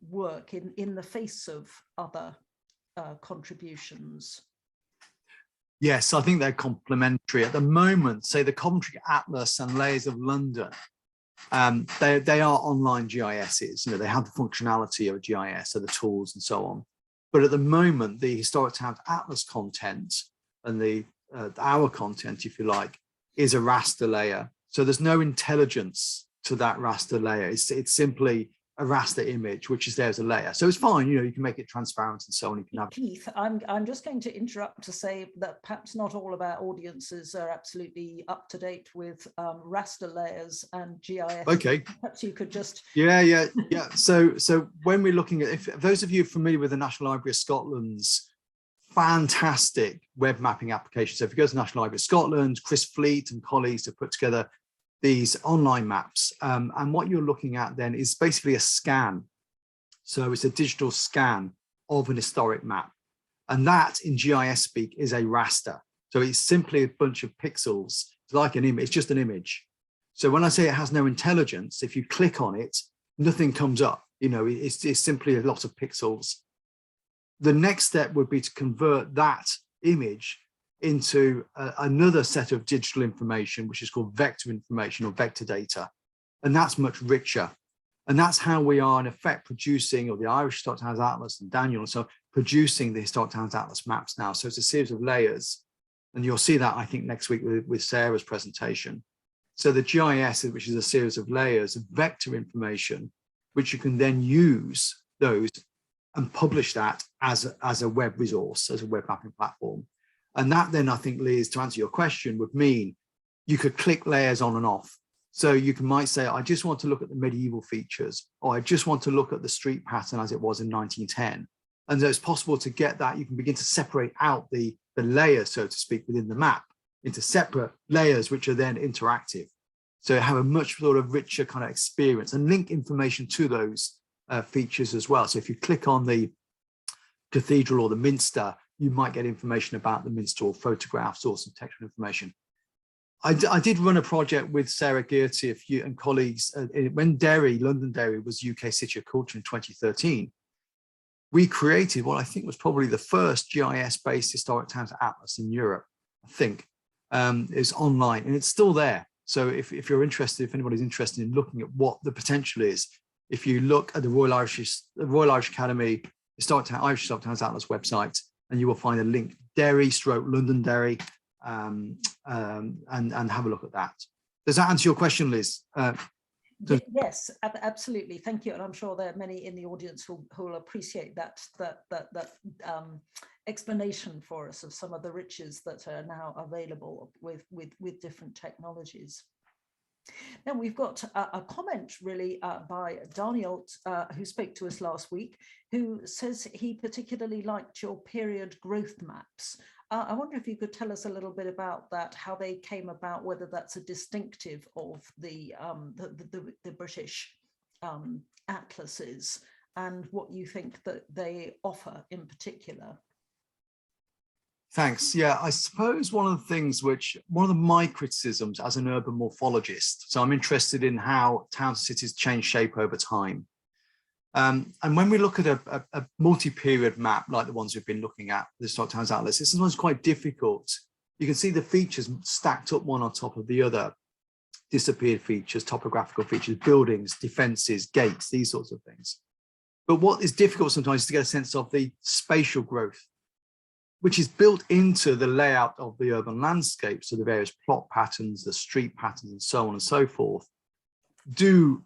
work in the face of other contributions? Yes, I think they're complementary. At the moment, say the Coventry Atlas and Layers of London, they are online GISs. You know, they have the functionality of a GIS, so the tools and so on. But at the moment, the Historic Towns Atlas content and our content, if you like, is a raster layer. So there's no intelligence to that raster layer. It's simply a raster image, which is there as a layer. So it's fine, you know, you can make it transparent and so on. You can have Keith, I'm just going to interrupt to say that perhaps not all of our audiences are absolutely up to date with raster layers and GIS. Okay. Perhaps you could just. Yeah. So when we're looking at, if those of you familiar with the National Library of Scotland's fantastic web mapping application. So if you go to the National Library of Scotland, Chris Fleet and colleagues have put together these online maps. And what you're looking at then is basically a scan. So it's a digital scan of an historic map. And that in GIS speak is a raster. So it's simply a bunch of pixels. It's like an image, it's just an image. So when I say it has no intelligence, if you click on it, nothing comes up. You know, it's simply a lot of pixels. The next step would be to convert that image into another set of digital information, which is called vector information or vector data. And that's much richer. And that's how we are in effect producing, or the Irish Historic Towns Atlas and Daniel, so producing the Historic Towns Atlas maps now. So it's a series of layers. And you'll see that, I think, next week with Sarah's presentation. So the GIS, which is a series of layers of vector information, which you can then use those and publish that as a web resource, as a web mapping platform. And that then, I think, Liz, to answer your question, would mean you could click layers on and off. So you might say, I just want to look at the medieval features, or I just want to look at the street pattern as it was in 1910. And so it's possible to get that. You can begin to separate out the layers, so to speak, within the map into separate layers, which are then interactive. So have a much sort of richer kind of experience and link information to those features as well. So if you click on the cathedral or the minster, you might get information about the minster or photographs or some textual information. I did run a project with Sarah Gearty and colleagues when London Derry was UK City of Culture in 2013. We created what I think was probably the first GIS-based historic towns atlas in Europe, I think. It's online and it's still there. So if you're interested, if anybody's interested in looking at what the potential is, if you look at the Royal Irish Academy Irish Historic Towns Atlas website, and you will find a link, Derry/London Derry, and have a look at that. Does that answer your question, Liz? Yes, absolutely. Thank you. And I'm sure there are many in the audience who will appreciate that explanation for us of some of the riches that are now available with different technologies. Now we've got a comment really by Daniel, who spoke to us last week, who says he particularly liked your period growth maps. I wonder if you could tell us a little bit about that, how they came about, whether that's a distinctive of the British atlases, and what you think that they offer in particular. Thanks. Yeah, I suppose one of my criticisms as an urban morphologist, so I'm interested in how towns and cities change shape over time. And when we look at a multi-period map like the ones we've been looking at, the Historic Towns Atlas, it's sometimes quite difficult. You can see the features stacked up one on top of the other, disappeared features, topographical features, buildings, defences, gates, these sorts of things. But what is difficult sometimes is to get a sense of the spatial growth, which is built into the layout of the urban landscape. So the various plot patterns, the street patterns, and so on and so forth, do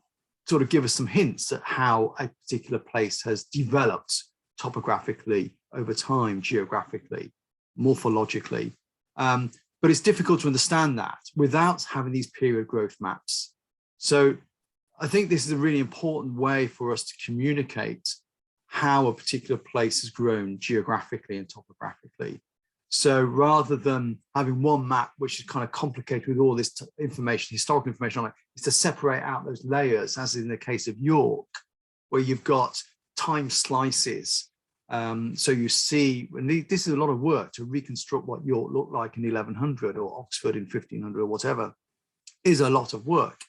sort of give us some hints at how a particular place has developed topographically over time, geographically, morphologically. But it's difficult to understand that without having these period growth maps. So I think this is a really important way for us to communicate how a particular place has grown geographically and topographically. So rather than having one map, which is kind of complicated with all this information, historical information on it, is to separate out those layers, as in the case of York, where you've got time slices. So you see, and this is a lot of work to reconstruct what York looked like in 1100 or Oxford in 1500 or whatever, is a lot of work.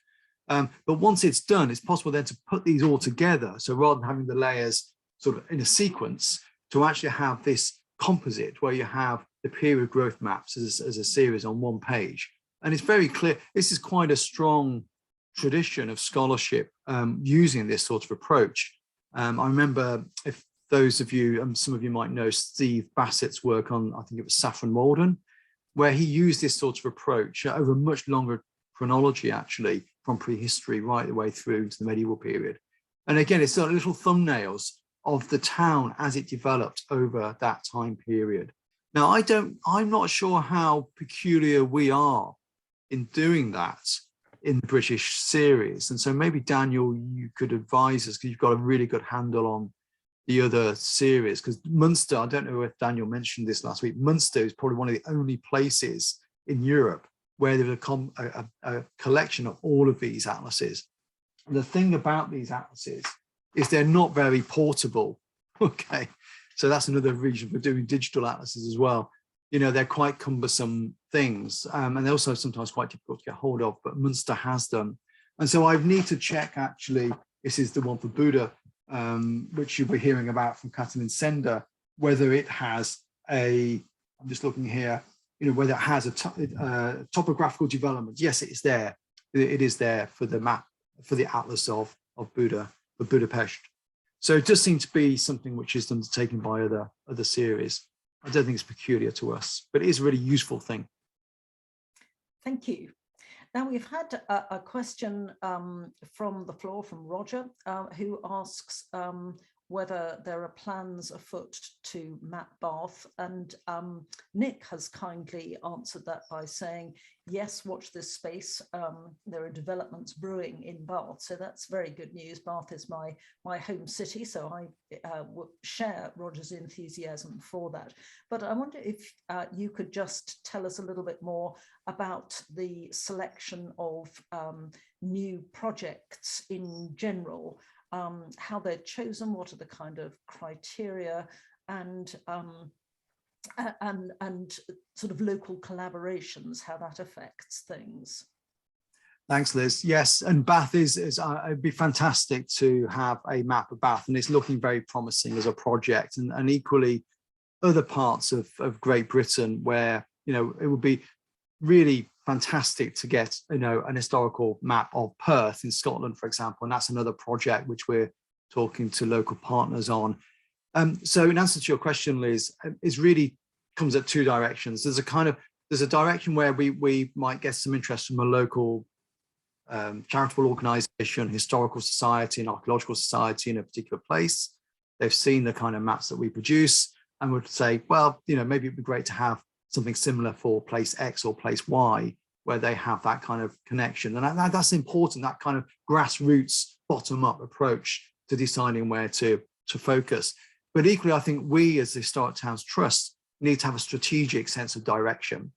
But once it's done, it's possible then to put these all together. So rather than having the layers sort of in a sequence, to actually have this composite where you have the period growth maps as a series on one page. And it's very clear, this is quite a strong tradition of scholarship using this sort of approach. I remember, if those of you, some of you might know Steve Bassett's work on, I think it was Saffron Walden, where he used this sort of approach over a much longer chronology, actually, from prehistory right the way through to the medieval period. And again, it's sort of little thumbnails of the town as it developed over that time period. Now, I'm not sure how peculiar we are in doing that in the British series. And so maybe Daniel, you could advise us, because you've got a really good handle on the other series, because Munster, I don't know if Daniel mentioned this last week, Munster is probably one of the only places in Europe where there's a collection of all of these atlases. And the thing about these atlases is they're not very portable. Okay, so that's another reason for doing digital atlases as well. You know, they're quite cumbersome things, and they're also sometimes quite difficult to get hold of, but Munster has them. And so I need to check, actually, this is the one for Buda, which you'll be hearing about from Katalin Sender, whether it has a, I'm just looking here, you know, whether it has a topographical development. Yes, it is there. It is there for the map, for the atlas of Buda, for Budapest. So it does seem to be something which is undertaken by other series. I don't think it's peculiar to us, but it is a really useful thing. Thank you. Now we've had a question from the floor from Roger, who asks whether there are plans afoot to map Bath, and Nick has kindly answered that by saying, yes, watch this space. There are developments brewing in Bath, so that's very good news. Bath is my home city, so I share Roger's enthusiasm for that. But I wonder if you could just tell us a little bit more about the selection of new projects in general, how they're chosen, what are the kind of criteria, and sort of local collaborations, how that affects things. Thanks, Liz. Yes, and Bath it'd be fantastic to have a map of Bath, and it's looking very promising as a project, and equally other parts of Great Britain where, you know, it would be really fantastic to get, you know, an historical map of Perth in Scotland, for example, and that's another project which we're talking to local partners on. So in answer to your question, Liz, it really comes at two directions. There's a direction where we might get some interest from a local charitable organization, historical society and archaeological society in a particular place. They've seen the kind of maps that we produce and would say, well, you know, maybe it'd be great to have something similar for place X or place Y, where they have that kind of connection. And that's important, that kind of grassroots bottom-up approach to deciding where to focus. But equally, I think we as the Historic Towns Trust need to have a strategic sense of direction.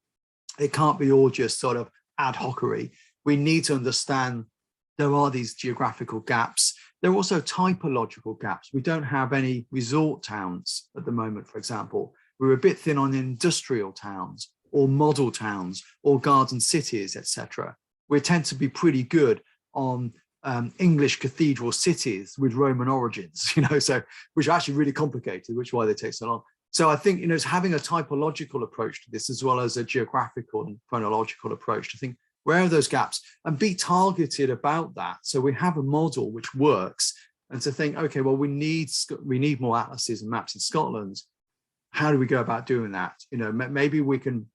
It can't be all just sort of ad hocery. We need to understand there are these geographical gaps. There are also typological gaps. We don't have any resort towns at the moment, for example. We're a bit thin on industrial towns or model towns or garden cities, etc. We tend to be pretty good on English cathedral cities with Roman origins, you know, so which are actually really complicated, which is why they take so long. So I think, you know, it's having a typological approach to this as well as a geographical and chronological approach to think, where are those gaps, and be targeted about that. So we have a model which works, and to think, okay, well, we need more atlases and maps in Scotland. How do we go about doing that? You know, maybe we can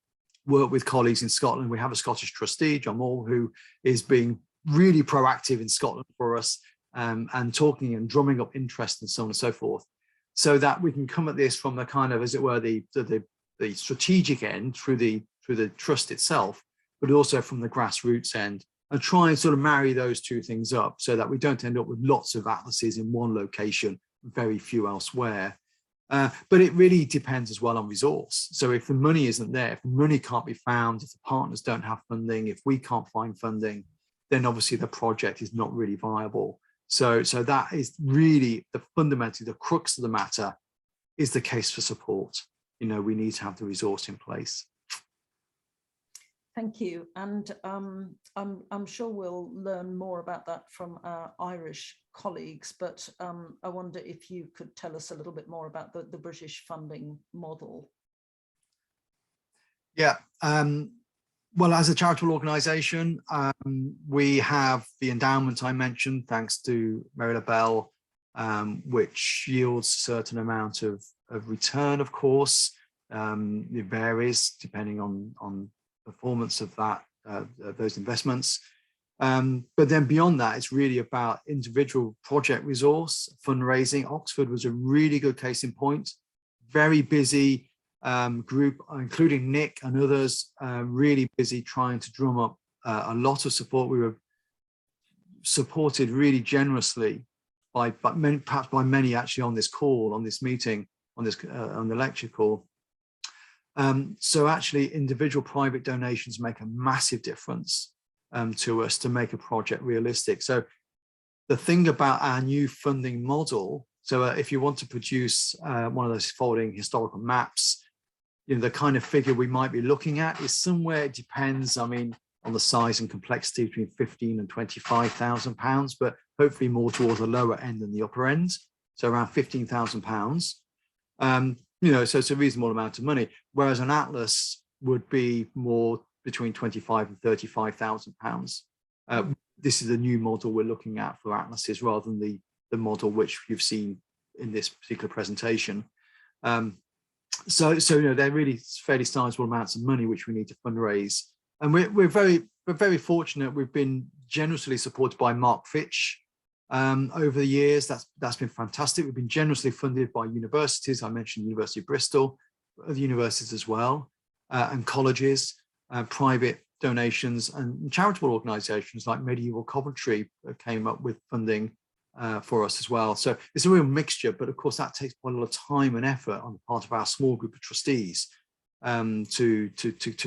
work with colleagues in Scotland. We have a Scottish trustee, John Moore, who is being really proactive in Scotland for us and talking and drumming up interest and so on and so forth, so that we can come at this from the kind of, as it were, the strategic end through the trust itself, but also from the grassroots end, and try and sort of marry those two things up so that we don't end up with lots of atlases in one location, very few elsewhere. But it really depends as well on resource. So if the money isn't there, if the money can't be found, if the partners don't have funding, if we can't find funding, then obviously the project is not really viable. So that is really fundamentally the crux of the matter, is the case for support. You know, we need to have the resource in place. Thank you. And I'm sure we'll learn more about that from our Irish colleagues, but I wonder if you could tell us a little bit more about the British funding model. Yeah. Well, as a charitable organisation, we have the endowment I mentioned, thanks to Mary Bell, which yields a certain amount of return, of course. It varies depending on performance of those investments. But then beyond that, it's really about individual project resource, fundraising. Oxford was a really good case in point. Very busy group, including Nick and others, really busy trying to drum up a lot of support. We were supported really generously by many, perhaps by many actually on this call, on this meeting, on the lecture call. So actually individual private donations make a massive difference to us to make a project realistic. So the thing about our new funding model, so if you want to produce one of those folding historical maps, you know, the kind of figure we might be looking at is somewhere, it depends, I mean, on the size and complexity, between £15,000 and £25,000, but hopefully more towards the lower end than the upper end. So around £15,000. You know, so it's a reasonable amount of money, whereas an atlas would be more between £25,000 and £35,000. This is a new model we're looking at for atlases, rather than the model which you've seen in this particular presentation. So you know, they're really fairly sizable amounts of money which we need to fundraise, and we're very fortunate. We've been generously supported by Mark Fitch over the years. That's been fantastic. We've been generously funded by universities. I mentioned the University of Bristol, other universities as well, and colleges, private donations, and charitable organisations like Medieval Coventry came up with funding for us as well. So it's a real mixture, but of course that takes quite a lot of time and effort on the part of our small group of trustees to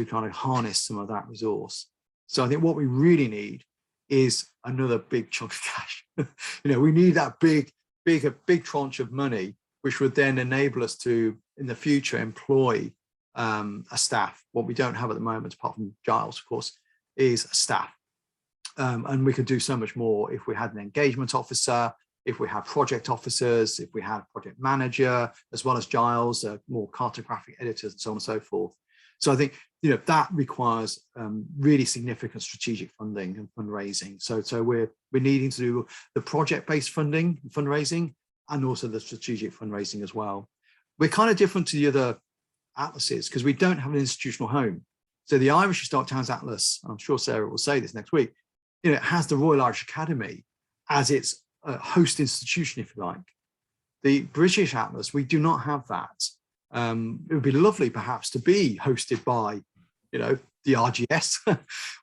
kind of harness some of that resource. So I think what we really need is another big chunk of cash. You know, we need that big tranche of money, which would then enable us to, in the future, employ a staff. What we don't have at the moment, apart from Giles, of course, is a staff. And we could do so much more if we had an engagement officer, if we had project officers, if we had a project manager, as well as Giles, more cartographic editors, and so on and so forth. So I think, you know, that requires really significant strategic funding and fundraising. So we're needing to do the project-based fundraising, and also the strategic fundraising as well. We're kind of different to the other atlases because we don't have an institutional home. So the Irish Historic Towns Atlas, I'm sure Sarah will say this next week, you know, it has the Royal Irish Academy as its host institution, if you like. The British Atlas, we do not have that. It would be lovely perhaps to be hosted by, you know, the RGS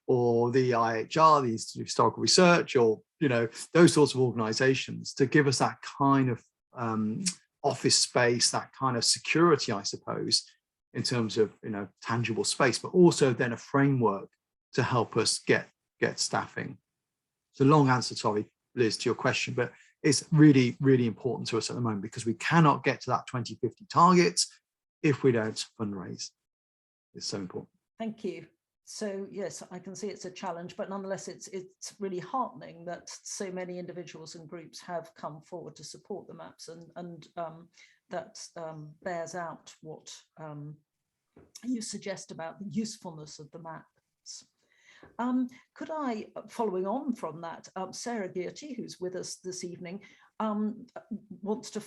or the IHR, the Institute of Historical Research, or, you know, those sorts of organizations, to give us that kind of office space, that kind of security, I suppose, in terms of, you know, tangible space, but also then a framework to help us get staffing. It's a long answer, sorry, Liz, to your question, but it's really, really important to us at the moment, because we cannot get to that 2050 target if we don't fundraise. It's so important. Thank you. So yes, I can see it's a challenge, but nonetheless, it's really heartening that so many individuals and groups have come forward to support the maps, and that bears out what you suggest about the usefulness of the maps. Could I, following on from that, Sarah Gearty, who's with us this evening, wants to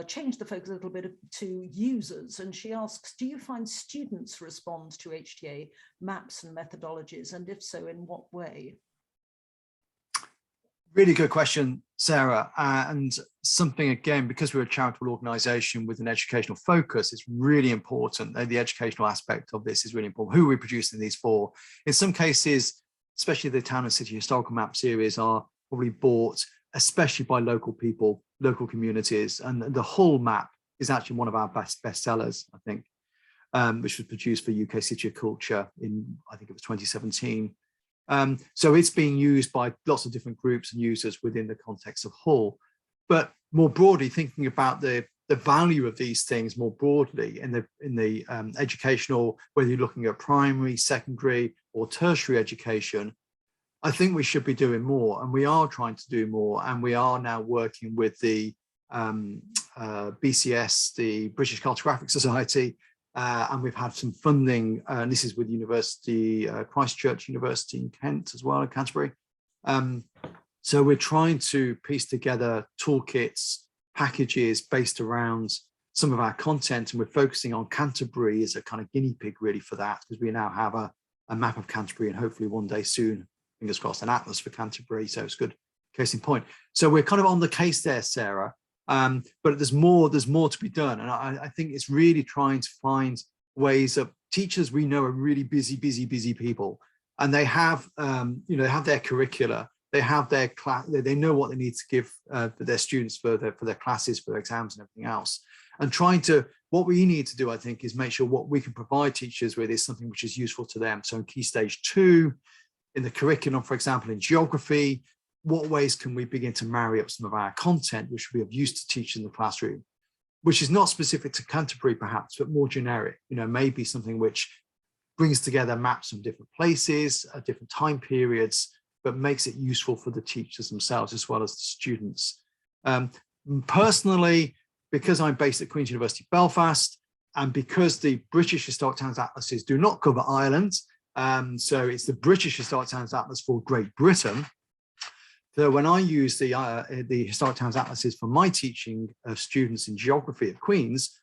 change the focus a little bit to users, and she asks, do you find students respond to HTA maps and methodologies, and if so, in what way? Really good question, Sarah. And something, again, because we're a charitable organisation with an educational focus, it's really important. The educational aspect of this is really important. Who are we producing these for? In some cases, especially the Town and City Historical Map series, are probably bought, especially by local people, local communities. And the Hull map is actually one of our best sellers, I think, which was produced for UK City of Culture in, I think it was 2017. So it's being used by lots of different groups and users within the context of Hull. But more broadly, thinking about the value of these things more broadly in the educational, whether you're looking at primary, secondary, or tertiary education, I think we should be doing more, and we are trying to do more. And we are now working with the BCS, the British Cartographic Society, and we've had some funding, and this is with University, Christchurch University in Kent as well, Canterbury. So we're trying to piece together toolkits, packages based around some of our content, and we're focusing on Canterbury as a kind of guinea pig really for that, because we now have a map of Canterbury, and hopefully one day soon, fingers crossed, an atlas for Canterbury. So it's good case in point. So we're kind of on the case there, Sarah. But there's more to be done. And I think it's really trying to find ways of teachers we know are really busy people. And they have, they have their curricula, they have their class, they know what they need to give their students for their classes, for their exams and everything else. And what we need to do, I think, is make sure what we can provide teachers with is something which is useful to them. So in Key Stage 2, in the curriculum, for example, in geography, what ways can we begin to marry up some of our content, which will be of use to teachers in the classroom, which is not specific to Canterbury, perhaps, but more generic, maybe something which brings together maps from different places at different time periods, but makes it useful for the teachers themselves as well as the students. Personally, because I'm based at Queen's University Belfast, and because the British Historic Towns Atlases do not cover Ireland, so it's the British Historic Towns Atlas for Great Britain. So when I use the Historic Towns Atlases for my teaching of students in geography at Queen's,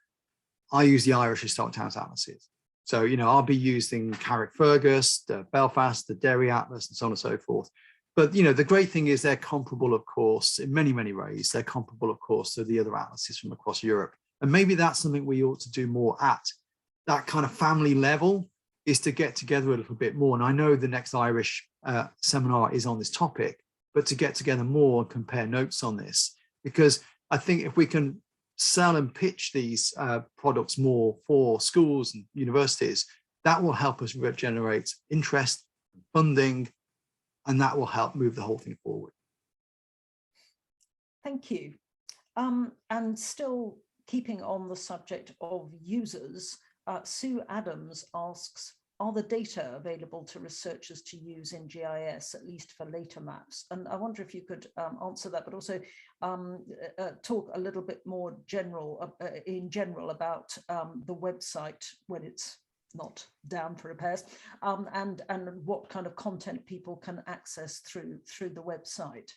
I use the Irish Historic Towns Atlases. So, I'll be using Carrickfergus, the Belfast, the Derry Atlas, and so on and so forth. But, the great thing is they're comparable, of course, in many, many ways. They're comparable, of course, to the other atlases from across Europe. And maybe that's something we ought to do more at. That kind of family level is to get together a little bit more. And I know the next Irish seminar is on this topic, but to get together more and compare notes on this, because I think if we can sell and pitch these products more for schools and universities, that will help us generate interest, funding, and that will help move the whole thing forward. Thank you. And still keeping on the subject of users, Sue Adams asks, are the data available to researchers to use in GIS, at least for later maps? And I wonder if you could answer that, but also talk a little bit more in general about the website when it's not down for repairs, and what kind of content people can access through the website.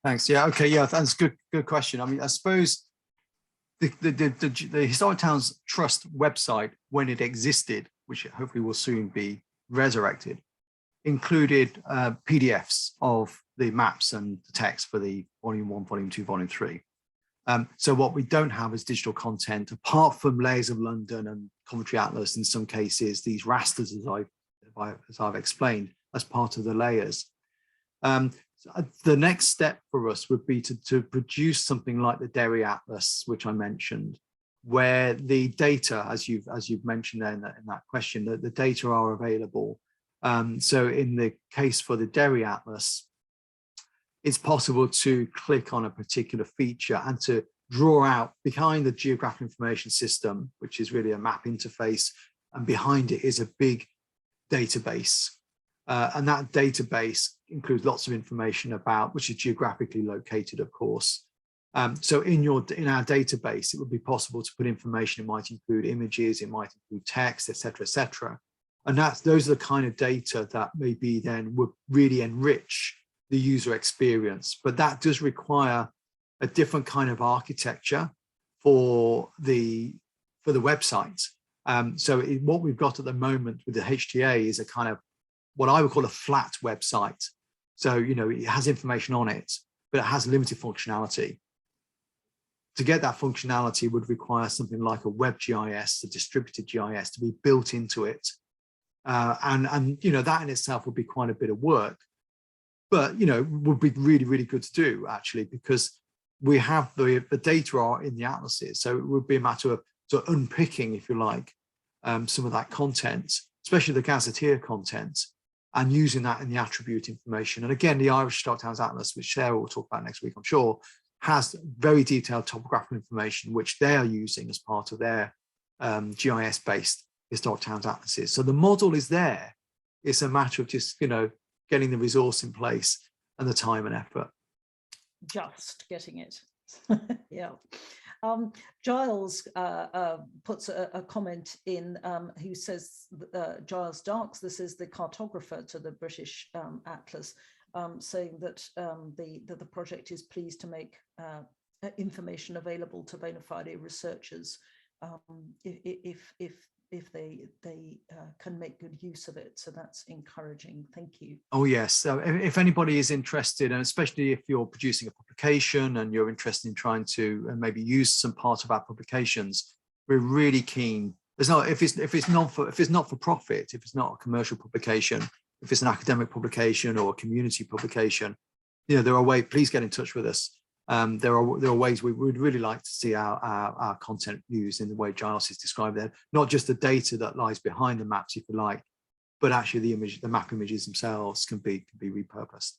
Thanks. Yeah. Okay. Yeah. That's a good question. I mean, I suppose the Historic Towns Trust website, when it existed, which hopefully will soon be resurrected, included PDFs of the maps and the text for the Volume 1, Volume 2, Volume 3. So what we don't have is digital content, apart from Layers of London and Coventry Atlas, in some cases, these rasters, as I've explained, as part of the layers. The next step for us would be to produce something like the Derry Atlas, which I mentioned, where the data, as you've mentioned there in that question, that the data are available. So in the case for the Derry Atlas, it's possible to click on a particular feature and to draw out behind the geographic information system, which is really a map interface, and behind it is a big database. And that database includes lots of information about, which is geographically located, of course. So in our database, it would be possible to put information. It might include images, it might include text, etc., etc. And those are the kind of data that maybe then would really enrich the user experience. But that does require a different kind of architecture for the website. So what we've got at the moment with the HTA is a kind of what I would call a flat website. So, you know, it has information on it, but it has limited functionality. To get that functionality would require something like a web GIS, a distributed GIS, to be built into it. And you know, that in itself would be quite a bit of work, but, you know, would be really, really good to do, actually, because we have the data are in the atlases. So it would be a matter of sort of unpicking, if you like, some of that content, especially the gazetteer content, and using that in the attribute information. And again, the Irish Historic Towns Atlas, which Sarah will talk about next week, I'm sure, has very detailed topographical information, which they are using as part of their GIS-based Historic Towns Atlases. So the model is there. It's a matter of just, you know, getting the resource in place and the time and effort. Just getting it. Yeah. Giles puts a comment in who says, Giles Darks, this is the cartographer to the British Atlas, saying that the project is pleased to make information available to bona fide researchers if they can make good use of it. So that's encouraging. Thank you. Oh, yes. So if anybody is interested, and especially if you're producing a publication and you're interested in trying to maybe use some part of our publications, we're really keen. There's no, if it's not for profit, if it's not a commercial publication, if it's an academic publication or a community publication, you know, there are ways, please get in touch with us. There are ways we would really like to see our content used in the way Giles has described there, not just the data that lies behind the maps, if you like, but actually the map images themselves can be repurposed.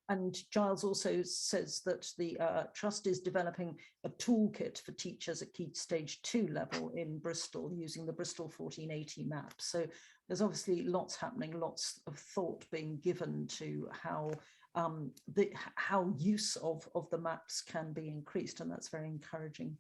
And Giles also says that the Trust is developing a toolkit for teachers at Key Stage 2 level in Bristol using the Bristol 1480 map. So there's obviously lots happening, lots of thought being given to how use of the maps can be increased, and that's very encouraging.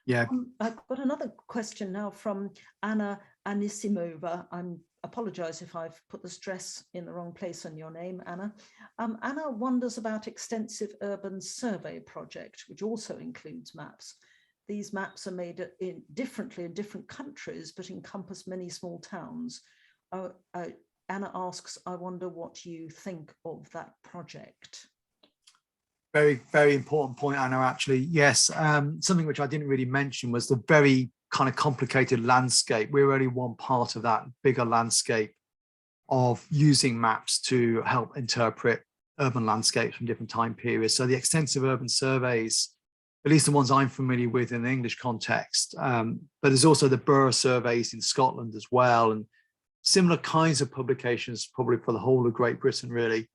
Yeah. I've got another question now from Anna Anisimova. I apologize if I've put the stress in the wrong place on your name, Anna. Anna wonders about extensive urban survey project, which also includes maps. These maps are made differently in different countries, but encompass many small towns. Anna asks, I wonder what you think of that project. Very, very important point, Anna, actually. Yes, something which I didn't really mention was the very kind of complicated landscape. We're only one part of that bigger landscape of using maps to help interpret urban landscapes from different time periods. So the extensive urban surveys, at least the ones I'm familiar with in the English context, but there's also the borough surveys in Scotland as well, and similar kinds of publications probably for the whole of Great Britain, really,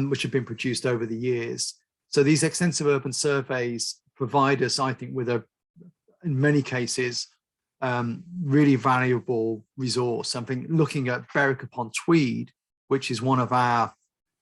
which have been produced over the years. So these extensive urban surveys provide us, I think, with in many cases, really valuable resource. I think looking at Berwick upon Tweed, which is one of our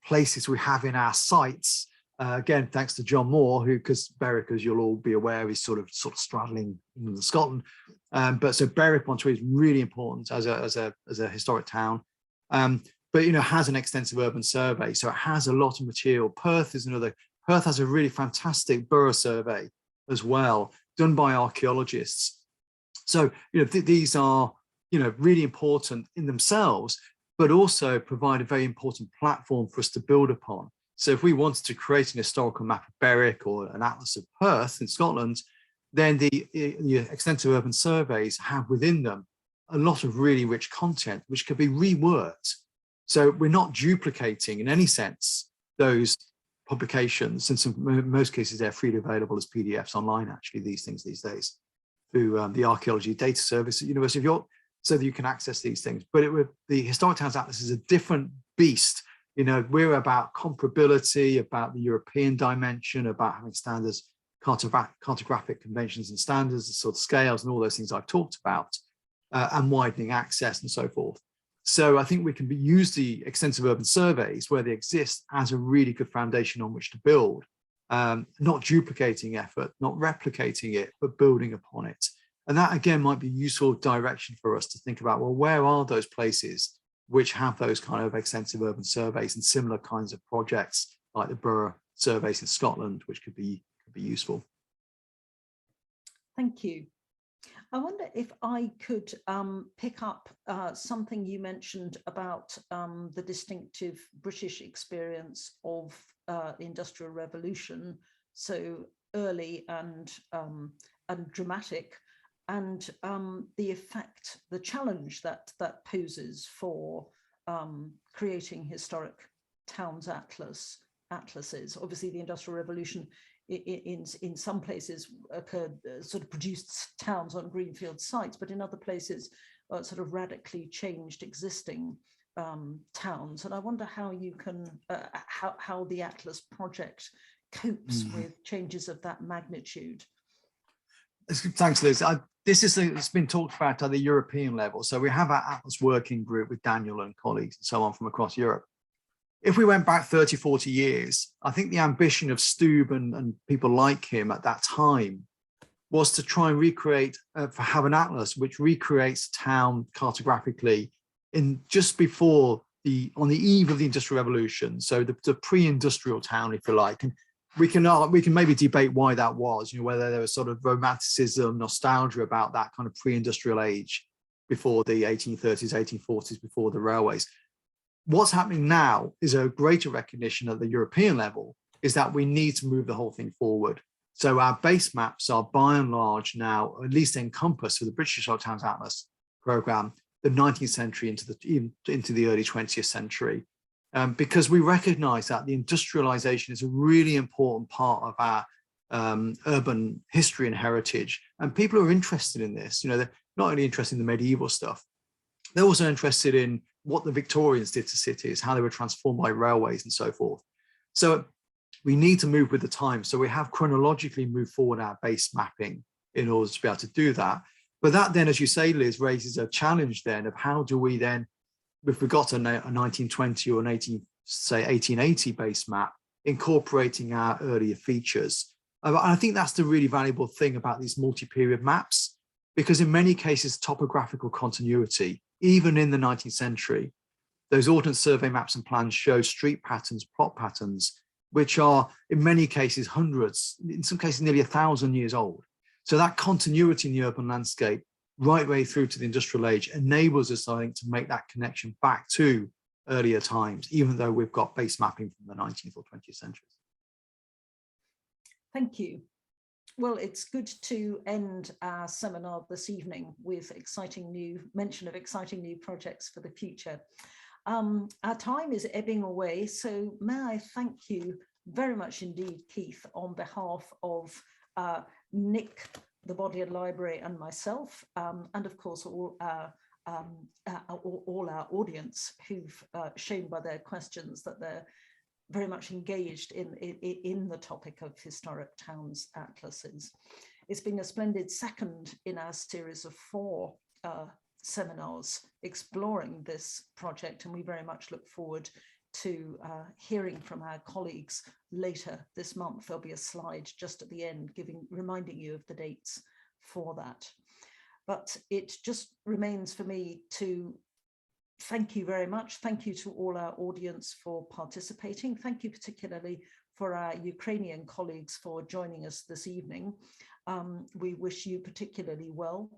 places we have in our sites, again, thanks to John Moore, who, because Berwick, as you'll all be aware, is sort of straddling England and Scotland. But so Berwick upon Tweed is really important as a historic town. But, you know, has an extensive urban survey, so it has a lot of material. Perth is another. Perth has a really fantastic borough survey as well, done by archaeologists. So, you know, these are, you know, really important in themselves, but also provide a very important platform for us to build upon. So if we wanted to create an historical map of Berwick or an atlas of Perth in Scotland, then the extensive urban surveys have within them a lot of really rich content, which could be reworked. So we're not duplicating in any sense those publications. In most cases, they're freely available as PDFs online, actually, these things these days, through the Archaeology Data Service at University of York, so that you can access these things. But the Historic Towns Atlas is a different beast. You know, we're about comparability, about the European dimension, about having standards, cartographic conventions and standards, the sort of scales and all those things I've talked about, and widening access and so forth. So I think we can use the extensive urban surveys where they exist as a really good foundation on which to build, not duplicating effort, not replicating it, but building upon it. And that, again, might be useful direction for us to think about, well, where are those places which have those kind of extensive urban surveys and similar kinds of projects like the borough surveys in Scotland, which could be useful. Thank you. I wonder if I could pick up something you mentioned about the distinctive British experience of the Industrial Revolution, so early and dramatic, and the effect, the challenge that poses for creating historic towns atlases. Obviously, the Industrial Revolution in some places occurred, sort of produced towns on greenfield sites, but in other places sort of radically changed existing towns. And I wonder how you can, how the Atlas project copes with changes of that magnitude. Thanks, Liz. It's been talked about at the European level. So we have our Atlas working group with Daniel and colleagues and so on from across Europe. If we went back 30, 40 years, I think the ambition of Stube and people like him at that time was to try and recreate, have an atlas which recreates town cartographically in just before on the eve of the Industrial Revolution. So the pre-industrial town, if you like. And we can maybe debate why that was, whether there was sort of romanticism, nostalgia about that kind of pre-industrial age before the 1830s, 1840s, before the railways. What's happening now is a greater recognition at the European level is that we need to move the whole thing forward. So our base maps are by and large now, at least encompass with the British Historic Towns Atlas program, the 19th century into the early 20th century, because we recognize that the industrialization is a really important part of our urban history and heritage. And people are interested in this. They're not only interested in the medieval stuff, they're also interested in what the Victorians did to cities, how they were transformed by railways and so forth. So we need to move with the time. So we have chronologically moved forward our base mapping in order to be able to do that. But that then, as you say, Liz, raises a challenge then of how do we then, if we got a 1920 or an 1880 base map, incorporating our earlier features. And I think that's the really valuable thing about these multi-period maps, because in many cases, topographical continuity, even in the 19th century, those Ordnance Survey maps and plans show street patterns, plot patterns, which are in many cases hundreds, in some cases nearly 1,000 years old. So that continuity in the urban landscape right way through to the industrial age enables us, I think, to make that connection back to earlier times, even though we've got base mapping from the 19th or 20th centuries. Thank you. Well, it's good to end our seminar this evening with mention of exciting new projects for the future. Our time is ebbing away, so may I thank you very much indeed, Keith, on behalf of Nick, the Bodleian Library, and myself, and of course all our audience who've shown by their questions that they're very much engaged in the topic of historic towns atlases. It's been a splendid second in our series of 4 seminars exploring this project, and we very much look forward to hearing from our colleagues later this month. There'll be a slide just at the end reminding you of the dates for that. But it just remains for me to thank you very much. Thank you to all our audience for participating. Thank you particularly for our Ukrainian colleagues for joining us this evening. We wish you particularly well